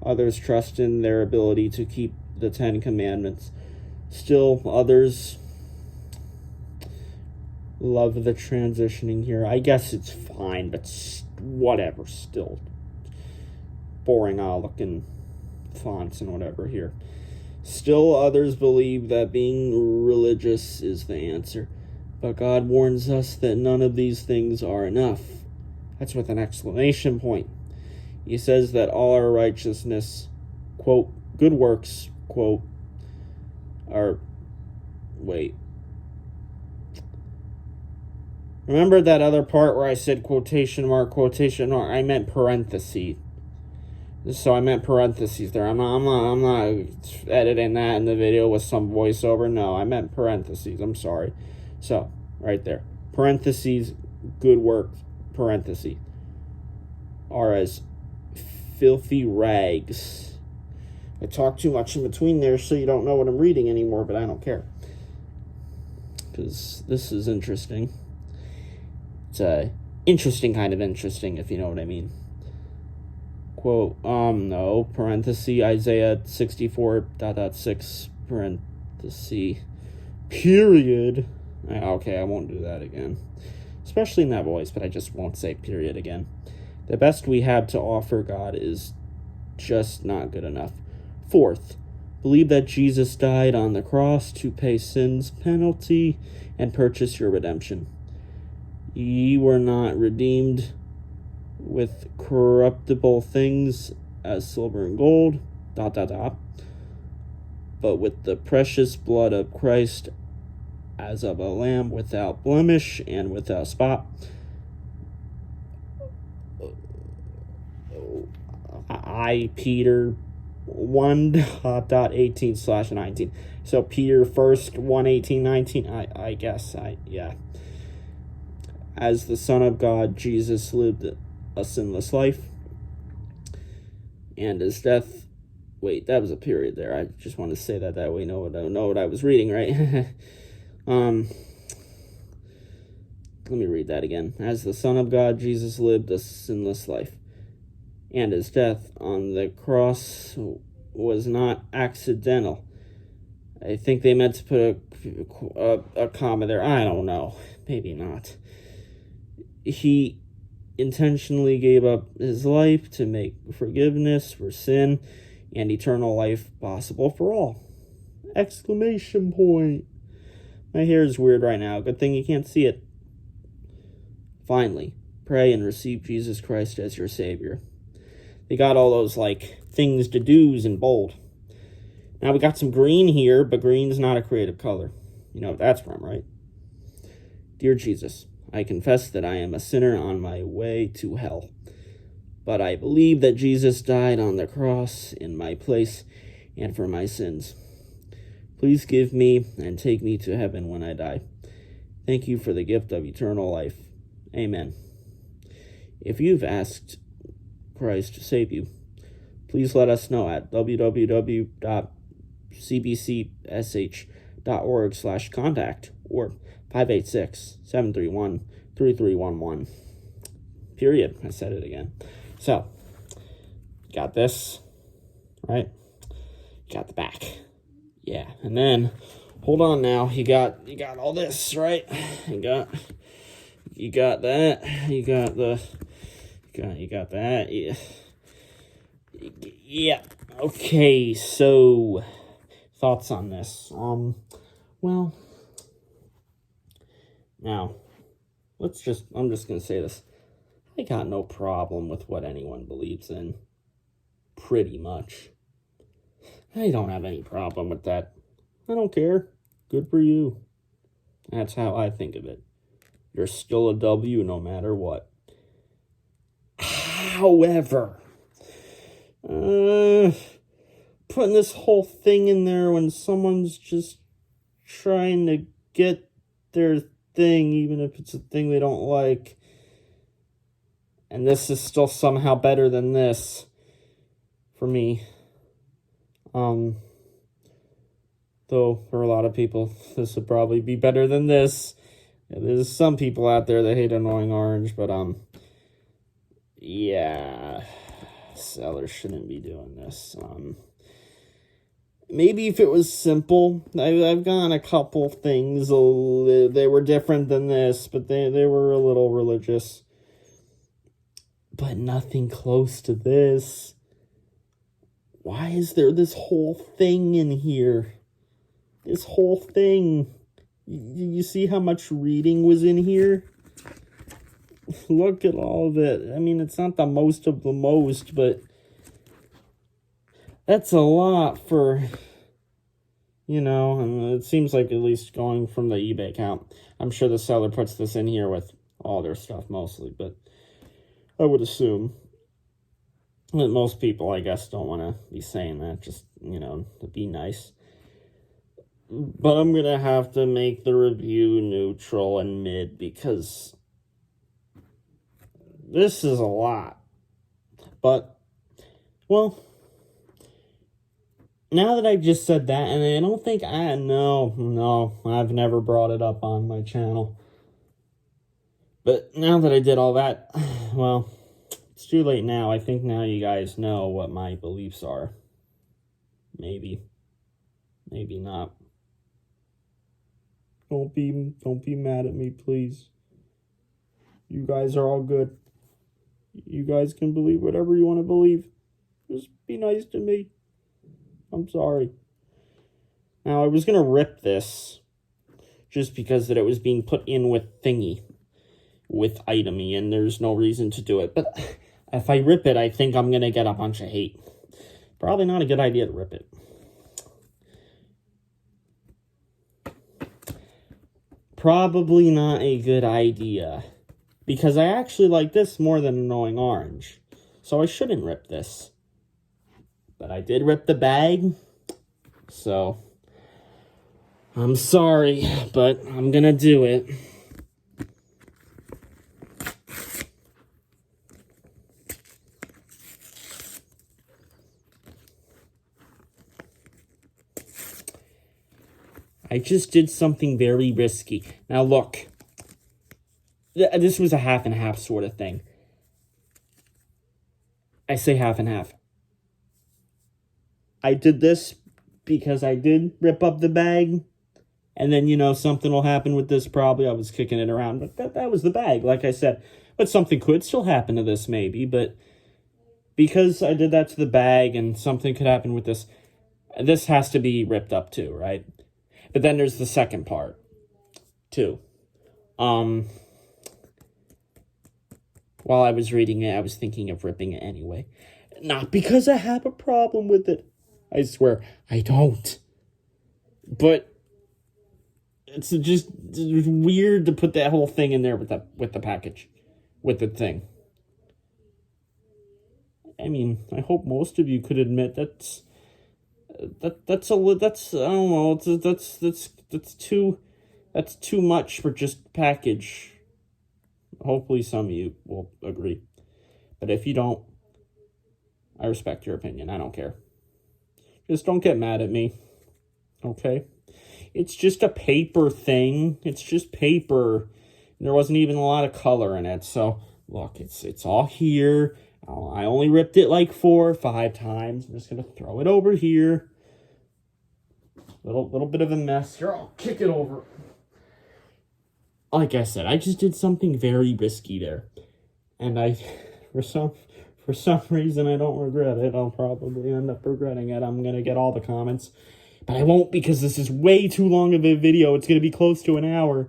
Others trust in their ability to keep the 10 Commandments. Still, others love the transitioning here. I guess it's fine, but whatever. Still boring looking fonts and whatever here. Still, others believe that being religious is the answer. But God warns us that none of these things are enough. That's with an exclamation point. He says that all our righteousness, quote, good works, quote, are... Wait. Remember that other part where I said quotation mark? I meant parentheses. So I meant parentheses there. I'm not editing that in the video with some voiceover. No, I meant parentheses. I'm sorry. So, right there. Parentheses, good work, parentheses, are as filthy rags. I talk too much in between there so you don't know what I'm reading anymore, but I don't care. Because this is interesting. It's a interesting kind of interesting, if you know what I mean. Quote, no, parenthesis, Isaiah 64.6, parenthesis, period. Okay, I won't do that again. Especially in that voice, but I just won't say period again. The best we have to offer God is just not good enough. Fourth, believe that Jesus died on the cross to pay sin's penalty and purchase your redemption. Ye were not redeemed with corruptible things as silver and gold, but with the precious blood of Christ as of a lamb without blemish and without spot. I, Peter 1:18/19. So Peter 1:18-19. I guess yeah. As the Son of God, Jesus lived a sinless life, and his death. Wait, that was a period there. I just want to say that way. Know what I was reading, right? Let me read that again. As the Son of God, Jesus lived a sinless life, and his death on the cross was not accidental. I think they meant to put a comma there. I don't know. Maybe not. He intentionally gave up his life to make forgiveness for sin and eternal life possible for all. Exclamation point. My hair is weird right now. Good thing you can't see it. Finally, pray and receive Jesus Christ as your Savior. They got all those, things to do's in bold. Now, we got some green here, but green's not a creative color. You know what that's from, right? Dear Jesus, I confess that I am a sinner on my way to hell. But I believe that Jesus died on the cross in my place and for my sins. Please give me and take me to heaven when I die. Thank you for the gift of eternal life. Amen. If you've asked Christ to save you, please let us know at www.cbcsh.org/contact or 586-731-3311. Period. I said it again. So, got this, right? Got the back. Yeah, and then hold on now. You got all this, right? You got that. You got that. Yeah. Yeah. Okay, so thoughts on this. Well, now I'm just gonna say this. I got no problem with what anyone believes in. Pretty much. I don't have any problem with that. I don't care. Good for you. That's how I think of it. You're still a W no matter what. However, putting this whole thing in there when someone's just trying to get their thing, even if it's a thing they don't like, and this is still somehow better than this for me. Though for a lot of people, this would probably be better than this. There's some people out there that hate Annoying Orange, but yeah, sellers shouldn't be doing this. Maybe if it was simple, I've gotten a couple things, they were different than this, but they were a little religious. But nothing close to this. Why is there this whole thing in here? This whole thing. You see how much reading was in here? Look at all of it. I mean, it's not the most of the most, but that's a lot for, you know, and it seems like, at least going from the eBay account, I'm sure the seller puts this in here with all their stuff mostly, but I would assume that most people, I guess, don't want to be saying that, just, you know, to be nice. But I'm going to have to make the review neutral and mid, because this is a lot. But, well, now that I just said that, and I don't think no, I've never brought it up on my channel. But now that I did all that, well, it's too late now. I think now you guys know what my beliefs are. Maybe. Maybe not. Don't be mad at me, please. You guys are all good. You guys can believe whatever you want to believe. Just be nice to me. I'm sorry. Now, I was going to rip this just because that it was being put in with thingy, with itemy, and there's no reason to do it. But if I rip it, I think I'm going to get a bunch of hate. Probably not a good idea to rip it. Probably not a good idea, because I actually like this more than Annoying Orange, so I shouldn't rip this. But I did rip the bag, so I'm sorry, but I'm gonna do it. I just did something very risky. Now look, this was a half and half sort of thing. I say half and half. I did this because I did rip up the bag, and then, you know, something will happen with this probably. I was kicking it around, but that was the bag, like I said. But something could still happen to this maybe, but because I did that to the bag and something could happen with this, this has to be ripped up too, right? But then there's the second part, too. While I was reading it, I was thinking of ripping it anyway. Not because I have a problem with it. I swear, I don't. But it's just weird to put that whole thing in there with the package, with the thing. I mean, I hope most of you could admit that's too much for just package. Hopefully some of you will agree. But if you don't, I respect your opinion. I don't care. Just don't get mad at me. Okay? It's just a paper thing. It's just paper. There wasn't even a lot of color in it. So, look, it's all here. I only ripped it like 4 or 5 times. I'm just going to throw it over here. Little bit of a mess. Here, I'll kick it over. Like I said, I just did something very risky there. And for some reason, I don't regret it. I'll probably end up regretting it. I'm going to get all the comments. But I won't, because this is way too long of a video. It's going to be close to an hour.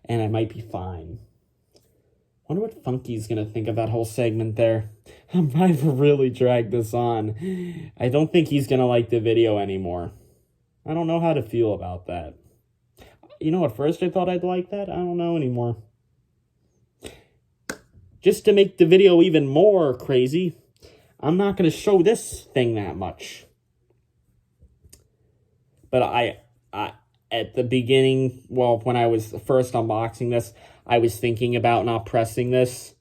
And I might be fine. Wonder what Funky's going to think of that whole segment there. I've really dragged this on. I don't think he's going to like the video anymore. I don't know how to feel about that. You know, at first I thought I'd like that. I don't know anymore. Just to make the video even more crazy, I'm not going to show this thing that much. But I at the beginning, well, when I was first unboxing this, I was thinking about not pressing this.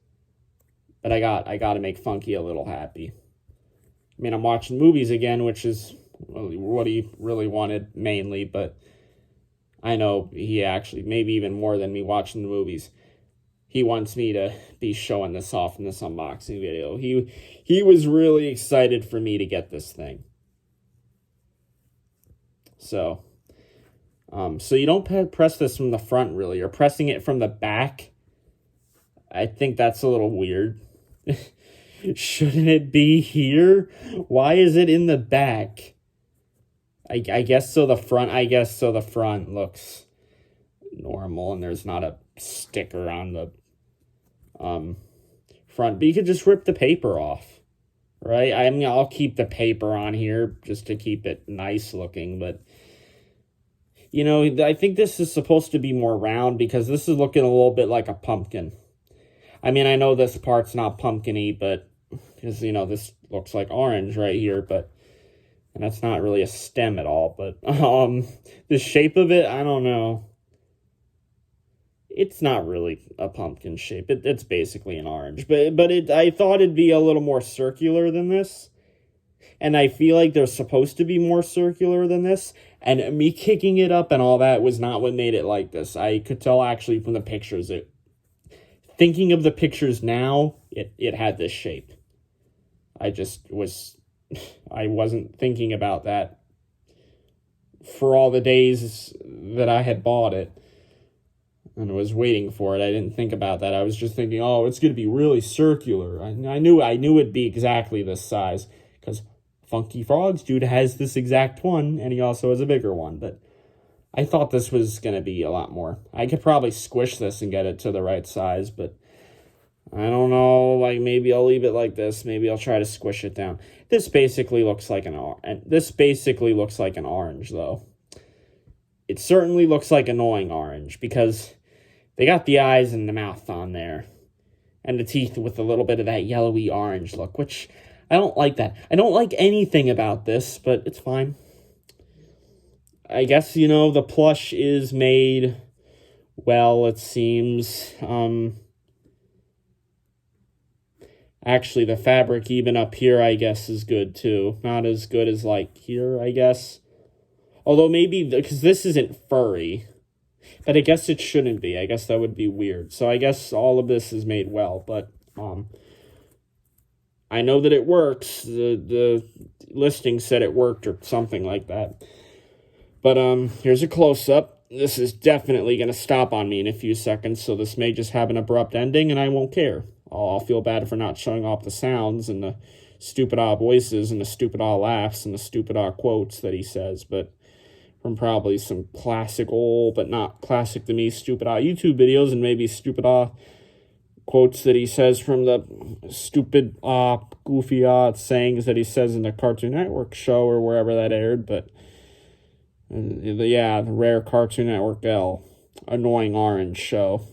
But I got to make Funky a little happy. I mean, I'm watching movies again, which is what he really wanted mainly, but I know he actually, maybe even more than me watching the movies, he wants me to be showing this off in this unboxing video. He was really excited for me to get this thing. So you don't press this from the front, really. You're pressing it from the back. I think that's a little weird. Shouldn't it be here? Why is it in the back? I guess so the front looks normal and there's not a sticker on the front. But you could just rip the paper off, right? I mean, I'll keep the paper on here just to keep it nice looking, but you know, I think this is supposed to be more round because this is looking a little bit like a pumpkin. I mean, I know this part's not pumpkin-y, but because, you know, this looks like orange right here, but and that's not really a stem at all, but the shape of it, I don't know. It's not really a pumpkin shape. It's basically an orange, but I thought it'd be a little more circular than this. And I feel like they're supposed to be more circular than this. And me kicking it up and all that was not what made it like this. I could tell actually from the pictures. Thinking of the pictures now, it had this shape. I wasn't thinking about that for all the days that I had bought it. And I was waiting for it. I didn't think about that. I was just thinking, oh, it's going to be really circular. I knew it'd be exactly this size. Because Funky Frogs dude has this exact one, and he also has a bigger one. But I thought this was going to be a lot more. I could probably squish this and get it to the right size, but I don't know. Like, maybe I'll leave it like this. Maybe I'll try to squish it down. This basically looks like an orange, though. It certainly looks like annoying orange, because they got the eyes and the mouth on there. And the teeth with a little bit of that yellowy orange look, which I don't like that. I don't like anything about this, but it's fine. I guess, you know, the plush is made well, it seems. Actually, the fabric even up here, I guess, is good, too. Not as good as, like, here, I guess. Although maybe, because this isn't furry. But I guess it shouldn't be. I guess that would be weird. So I guess all of this is made well, but I know that it works. The listing said it worked or something like that. But here's a close-up. This is definitely going to stop on me in a few seconds, so this may just have an abrupt ending, and I won't care. I'll feel bad for not showing off the sounds and the stupid voices and the stupid laughs and the stupid quotes that he says, but from probably some classical, but not classic to me, stupid YouTube videos, and maybe stupid quotes that he says from the stupid goofy sayings that he says in the Cartoon Network show or wherever that aired. But the rare Cartoon Network annoying orange show,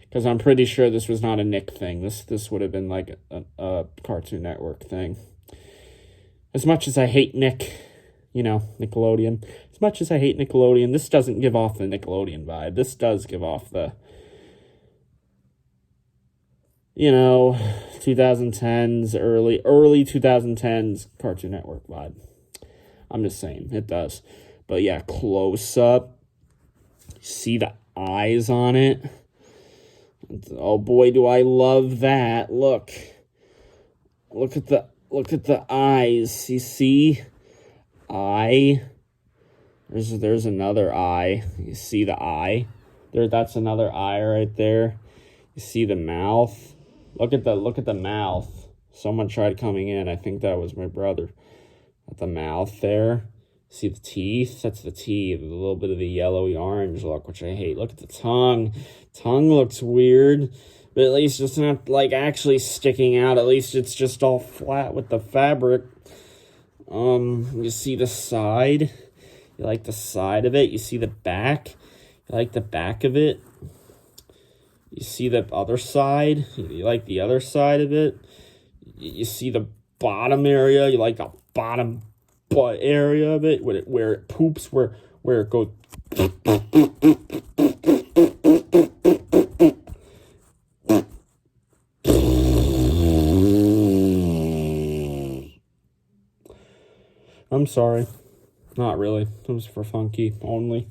because I'm pretty sure this was not a Nick thing. This would have been like a Cartoon Network thing. As much as I hate Nick, you know, Nickelodeon. As much as I hate Nickelodeon, this doesn't give off the Nickelodeon vibe. This does give off the, you know, 2010s, early 2010s Cartoon Network vibe. I'm just saying, it does. But yeah, close up. See the eyes on it. Oh boy, do I love that. Look at the eyes. You see? Eye. There's another eye. You see the eye? That's another eye right there. You see the mouth? Look at the mouth. Someone tried coming in. I think that was my brother. At the mouth there. See the teeth? That's the teeth. A little bit of the yellowy orange look, which I hate. Look at the tongue. Tongue looks weird, but at least it's not like actually sticking out. At least it's just all flat with the fabric. You see the side. You like the side of it. You see the back. You like the back of it? You see the other side? You like the other side of it? You see the bottom area? You like the bottom butt area of it? Where it poops, where it goes. I'm sorry. Not really. It was for funky only.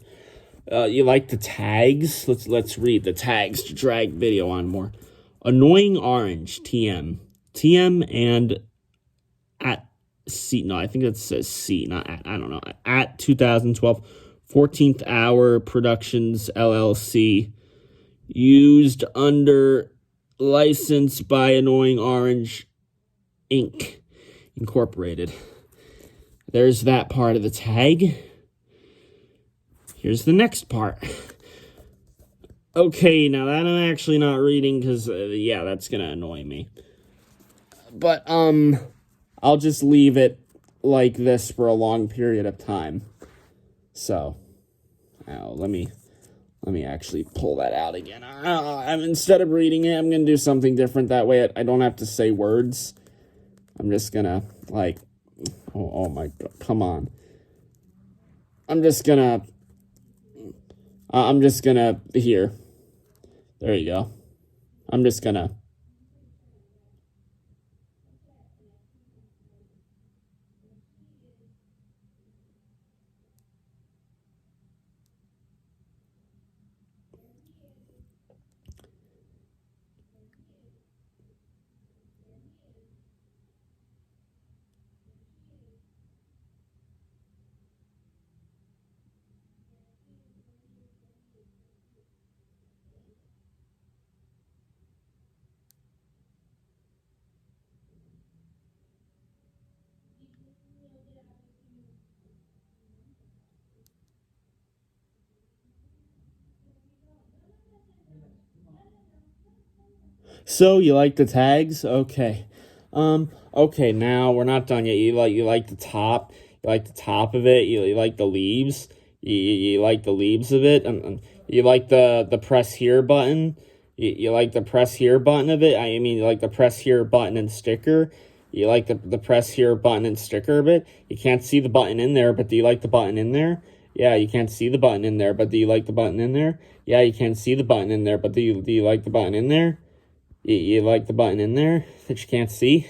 You like the tags? Let's read the tags to drag video on more. Annoying orange, TM. TM and at C. No, I think that says C, not at. I don't know. At 2012, 14th Hour Productions, LLC. Used under license by Annoying Orange, Inc. Incorporated. There's that part of the tag. Here's the next part. Okay, now that I'm actually not reading because, yeah, that's going to annoy me. But, I'll just leave it like this for a long period of time. So, let me actually pull that out again. Instead of reading it, I'm going to do something different. That way I don't have to say words. I'm just going to, like, oh my God, come on. I'm just gonna, here. There you go. I'm just gonna. So you like the tags? Okay. Okay, now we're not done yet. You like the top. You like the top of it. You like the leaves. You like the leaves of it. You like the press here button. You like the press here button of it. I mean, you like the press here button and sticker. You like the press here button and sticker of it. You can't see the button in there, but do you like the button in there? Yeah, you can't see the button in there, but do you like the button in there? Yeah, you can't see the button in there, but do you like the button in there? You like the button in there that you can't see?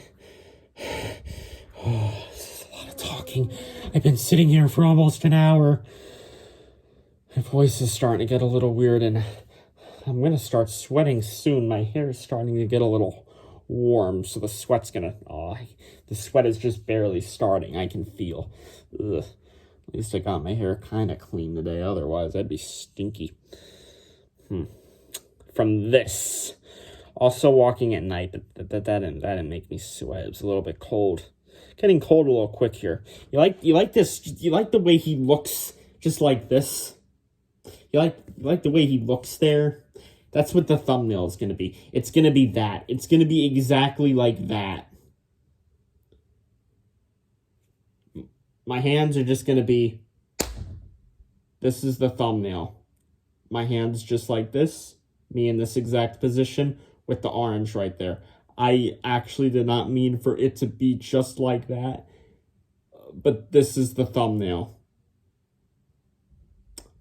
Oh, this is a lot of talking. I've been sitting here for almost an hour. My voice is starting to get a little weird, and I'm going to start sweating soon. My hair is starting to get a little warm, so the sweat's going to... the sweat is just barely starting. I can feel. Ugh. At least I got my hair kind of clean today. Otherwise, I'd be stinky. From this... Also walking at night, but that didn't make me sweat. It was a little bit cold. Getting cold a little quick here. You like this? You like the way he looks just like this? You like the way he looks there? That's what the thumbnail is going to be. It's going to be that. It's going to be exactly like that. My hands are just going to be... This is the thumbnail. My hands just like this. Me in this exact position. With the orange right there. I actually did not mean for it to be just like that. But this is the thumbnail.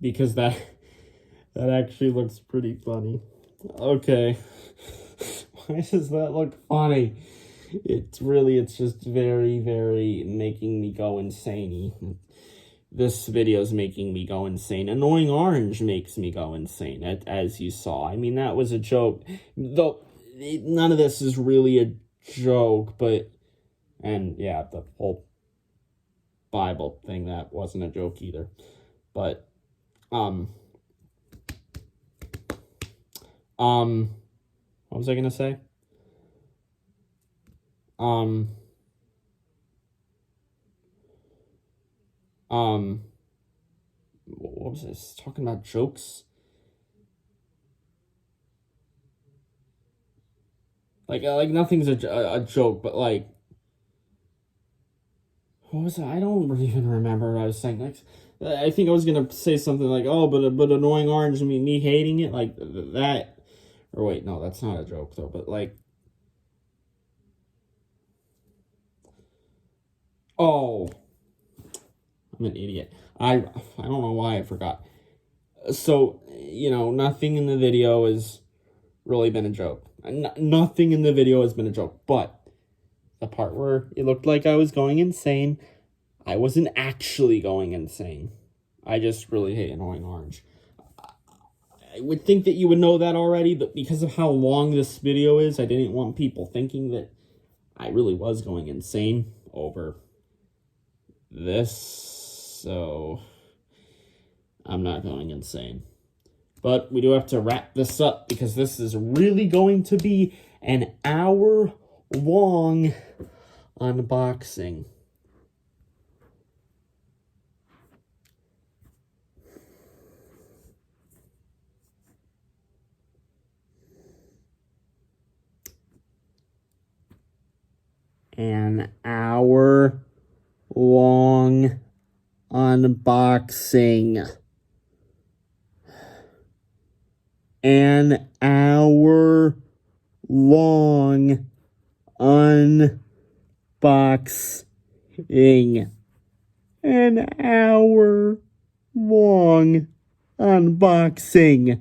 Because that actually looks pretty funny. Okay. Why does that look funny? It's just very, very making me go insane. This video is making me go insane. Annoying Orange makes me go insane, as you saw. I mean, that was a joke. Though, none of this is really a joke, but... And, yeah, the whole Bible thing, that wasn't a joke either. But, what was I gonna say? What was this? Talking about jokes? Like nothing's a joke, but like... What was it? I don't even remember what I was saying. I think I was gonna say something like, "Oh, but annoying orange," me hating it like that. Or wait, no, that's not a joke though. But like, oh, I'm an idiot. I don't know why I forgot. So nothing in the video has really been a joke. Nothing in the video has been a joke. But the part where it looked like I was going insane, I wasn't actually going insane. I just really hate annoying orange. I would think that you would know that already, but because of how long this video is, I didn't want people thinking that I really was going insane over this. So I'm not going insane. But we do have to wrap this up because this is really going to be an hour-long unboxing. An hour-long unboxing. An hour-long unboxing. An hour-long unboxing.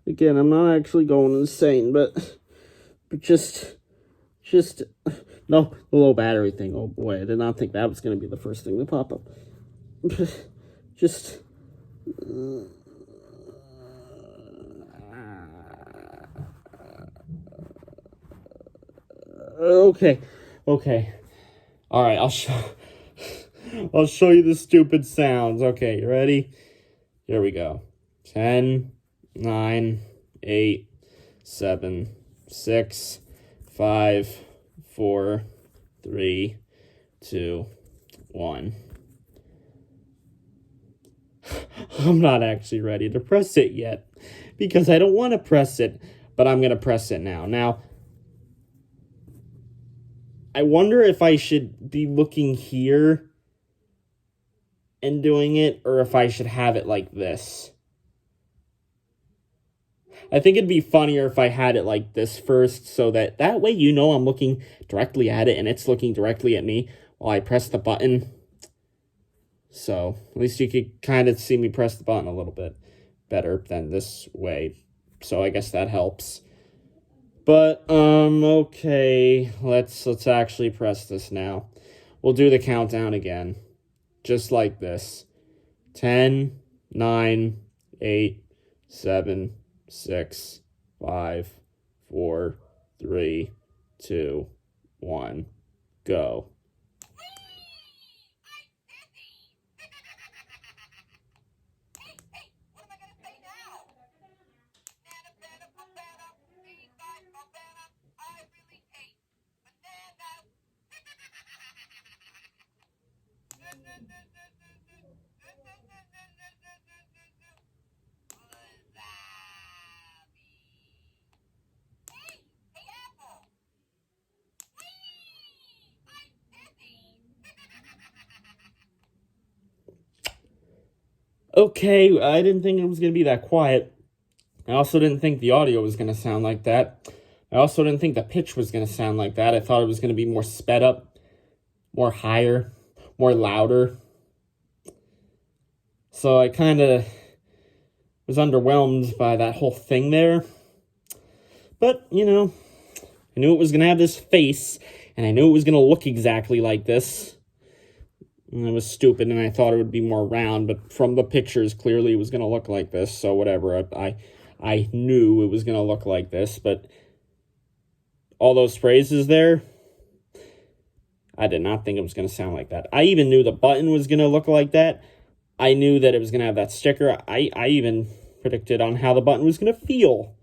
Again, I'm not actually going insane, but just no, the low battery thing. Oh boy, I did not think that was going to be the first thing to pop up. Just okay. All right, I'll show you the stupid sounds. Okay, you ready? Here we go. 10, 9, 8, 7, 6, 5, 4, 3, 2, 1. I'm not actually ready to press it yet because I don't want to press it, but I'm going to press it now. Now, I wonder if I should be looking here and doing it, or if I should have it like this. I think it'd be funnier if I had it like this first, so that way I'm looking directly at it and it's looking directly at me while I press the button. So at least you could kind of see me press the button a little bit better than this way. So I guess that helps. But okay, let's actually press this now. We'll do the countdown again, just like this. 10, 9, 8, 7, 6, 5, 4, 3, 2, 1, go. Okay, I didn't think it was going to be that quiet. I also didn't think the audio was going to sound like that. I also didn't think the pitch was going to sound like that. I thought it was going to be more sped up, more higher, more louder. So I kind of was underwhelmed by that whole thing there. But, I knew it was going to have this face, and I knew it was going to look exactly like this. And it was stupid, and I thought it would be more round, but from the pictures, clearly it was going to look like this, so whatever. I knew it was going to look like this, but all those phrases there, I did not think it was going to sound like that. I even knew the button was going to look like that. I knew that it was going to have that sticker. I even predicted on how the button was going to feel.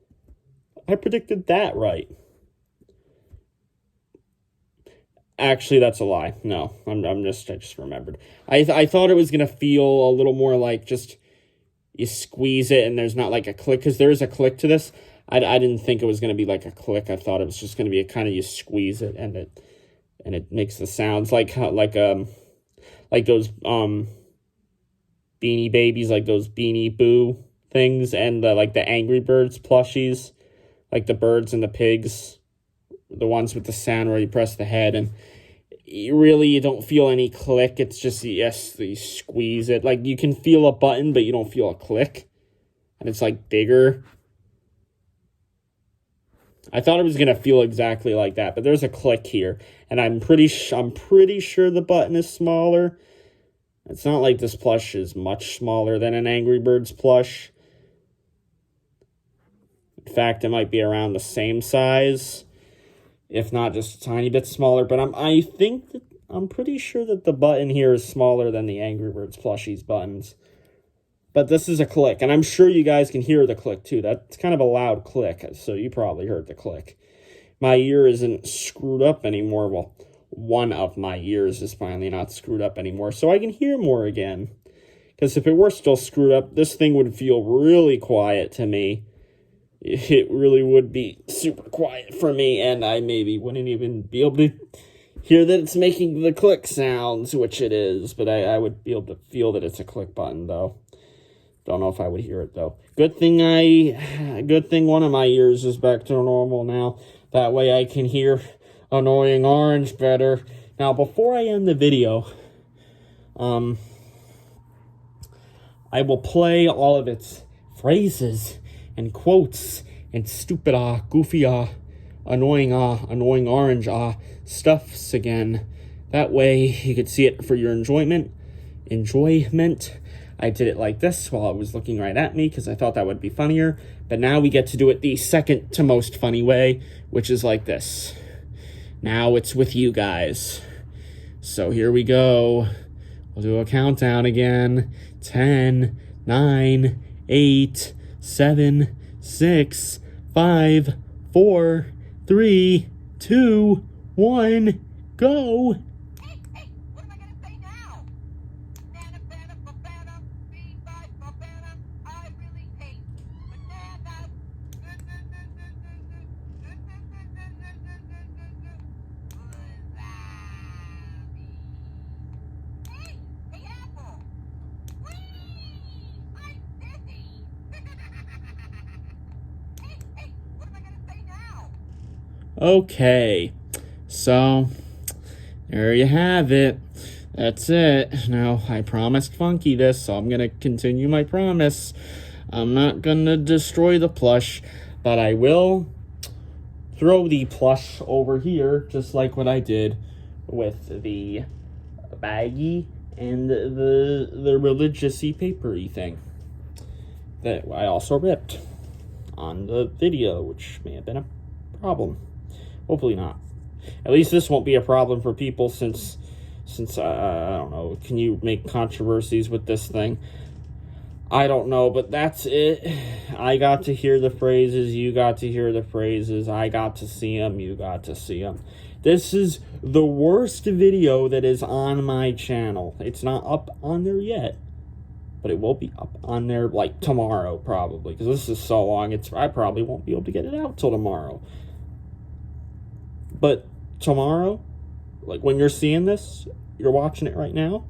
I predicted that right. Actually, that's a lie. No, I just remembered. I thought it was going to feel a little more like just, you squeeze it and there's not like a click, because there is a click to this. I didn't think it was going to be like a click. I thought it was just going to be a kind of, you squeeze it and it makes the sounds like those Beanie Babies, like those Beanie Boo things, and like the Angry Birds plushies, like the birds and the pigs, the ones with the sound where you press the head and you don't feel any click. It's just, yes, you squeeze it. Like, you can feel a button, but you don't feel a click. And it's, like, bigger. I thought it was going to feel exactly like that, but there's a click here. And I'm pretty sure the button is smaller. It's not like this plush is much smaller than an Angry Birds plush. In fact, it might be around the same size, if not just a tiny bit smaller. But I'm pretty sure that the button here is smaller than the Angry Birds plushies buttons. But this is a click, and I'm sure you guys can hear the click too. That's kind of a loud click, so you probably heard the click. My ear isn't screwed up anymore. Well, one of my ears is finally not screwed up anymore, so I can hear more again. Because if it were still screwed up, this thing would feel really quiet to me. It really would be super quiet for me, and I maybe wouldn't even be able to hear that it's making the click sounds, which it is, but I would be able to feel that it's a click button, though. Don't know if I would hear it, though. Good thing one of my ears is back to normal now. That way I can hear Annoying Orange better. Now, before I end the video, I will play all of its phrases and quotes and stupid goofy annoying orange stuffs again. That way you could see it for your enjoyment. I did it like this while it was looking right at me because I thought that would be funnier. But now we get to do it the second to most funny way, which is like this. Now it's with you guys. So here we go. We'll do a countdown again. 10, 9, 8, 7, 6, 5, 4, 3, 2, 1, go! Hey, what am I gonna say now? Banana, banana, banana, I really hate bananas. Hey, Apple. Whee! I'm busy. Hey, what am I gonna say now? Okay, so there you have it. That's it. Now, I promised Funky this, so I'm going to continue my promise. I'm not going to destroy the plush, but I will throw the plush over here, just like what I did with the baggie and the religious-y papery thing that I also ripped on the video, which may have been a problem. Hopefully not. At least this won't be a problem for people since I don't know, can you make controversies with this thing? I don't know, but that's it. I got to hear the phrases, you got to hear the phrases, I got to see them, you got to see them. This is the worst video that is on my channel. It's not up on there yet, but it will be up on there like tomorrow probably, because this is so long, I probably won't be able to get it out till tomorrow. But tomorrow, like when you're seeing this, you're watching it right now,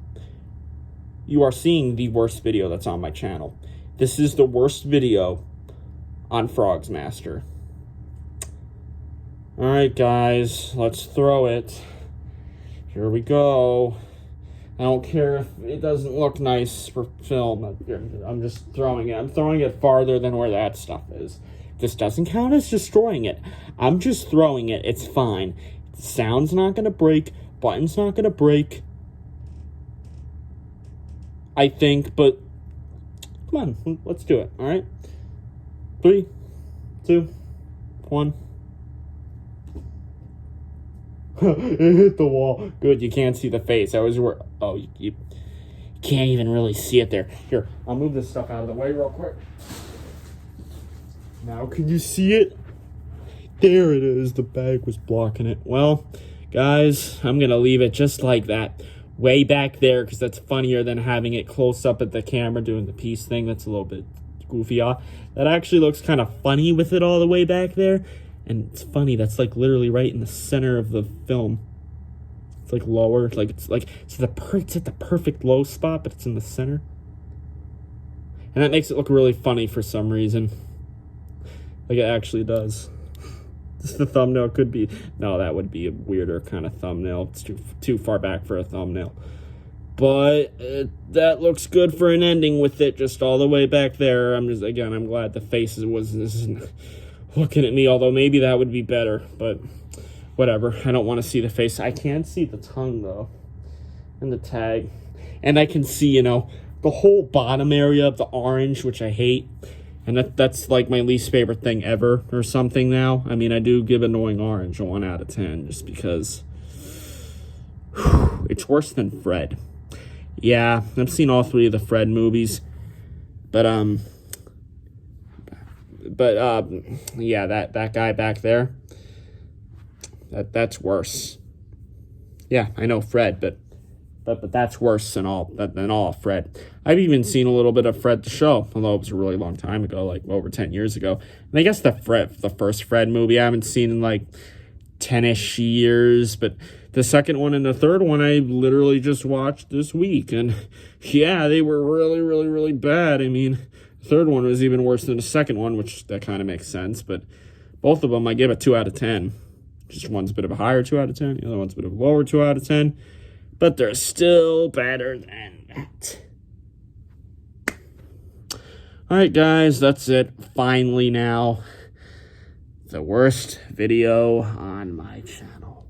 you are seeing the worst video that's on my channel. This is the worst video on Frogs Master. Alright guys, let's throw it. Here we go. I don't care if it doesn't look nice for film. I'm just throwing it. I'm throwing it farther than where that stuff is. This doesn't count as destroying it. I'm just throwing it. It's fine. The sound's not going to break. Button's not going to break. I think, but come on. Let's do it. All right? 3, 2, 1. It hit the wall. Good, you can't see the face. I was worried. Oh, you can't even really see it there. Here, I'll move this stuff out of the way real quick. Now, can you see it? There it is. The bag was blocking it. Well, guys, I'm going to leave it just like that. way back there because that's funnier than having it close up at the camera doing the peace thing. That's a little bit goofy off. That actually looks kind of funny with it all the way back there. And it's funny, that's like literally right in the center of the film. It's like lower, it's at the perfect low spot, but it's in the center. And that makes it look really funny for some reason. Like it actually does. Just the thumbnail could be... No, that would be a weirder kind of thumbnail. It's too far back for a thumbnail. But that looks good for an ending with it just all the way back there. I'm glad the face wasn't looking at me, although maybe that would be better. But whatever. I don't want to see the face. I can see the tongue, though. And the tag. And I can see, the whole bottom area of the orange, which I hate. And that's like my least favorite thing ever or something now. I mean, I do give Annoying Orange a 1 out of 10 just because it's worse than Fred. Yeah, I've seen all 3 of the Fred movies. But yeah, that guy back there, that's worse. Yeah, I know Fred, but that's worse than all Fred. I've even seen a little bit of Fred the Show, although it was a really long time ago, like over 10 years ago. And I guess the first Fred movie I haven't seen in like 10-ish years, but the second one and the third one I literally just watched this week. And yeah, they were really, really, really bad. I mean, the third one was even worse than the second one, which that kind of makes sense. But both of them I give a 2 out of 10. Just one's a bit of a higher 2 out of 10. The other one's a bit of a lower 2 out of 10. But they're still better than that. Alright guys, that's it. Finally now, the worst video on my channel.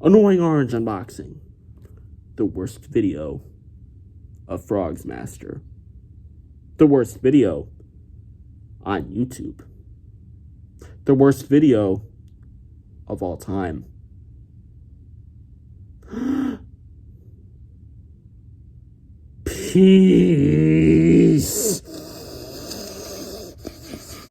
Annoying Orange unboxing. The worst video of Frogs Master. The worst video on YouTube. The worst video of all time. Peace.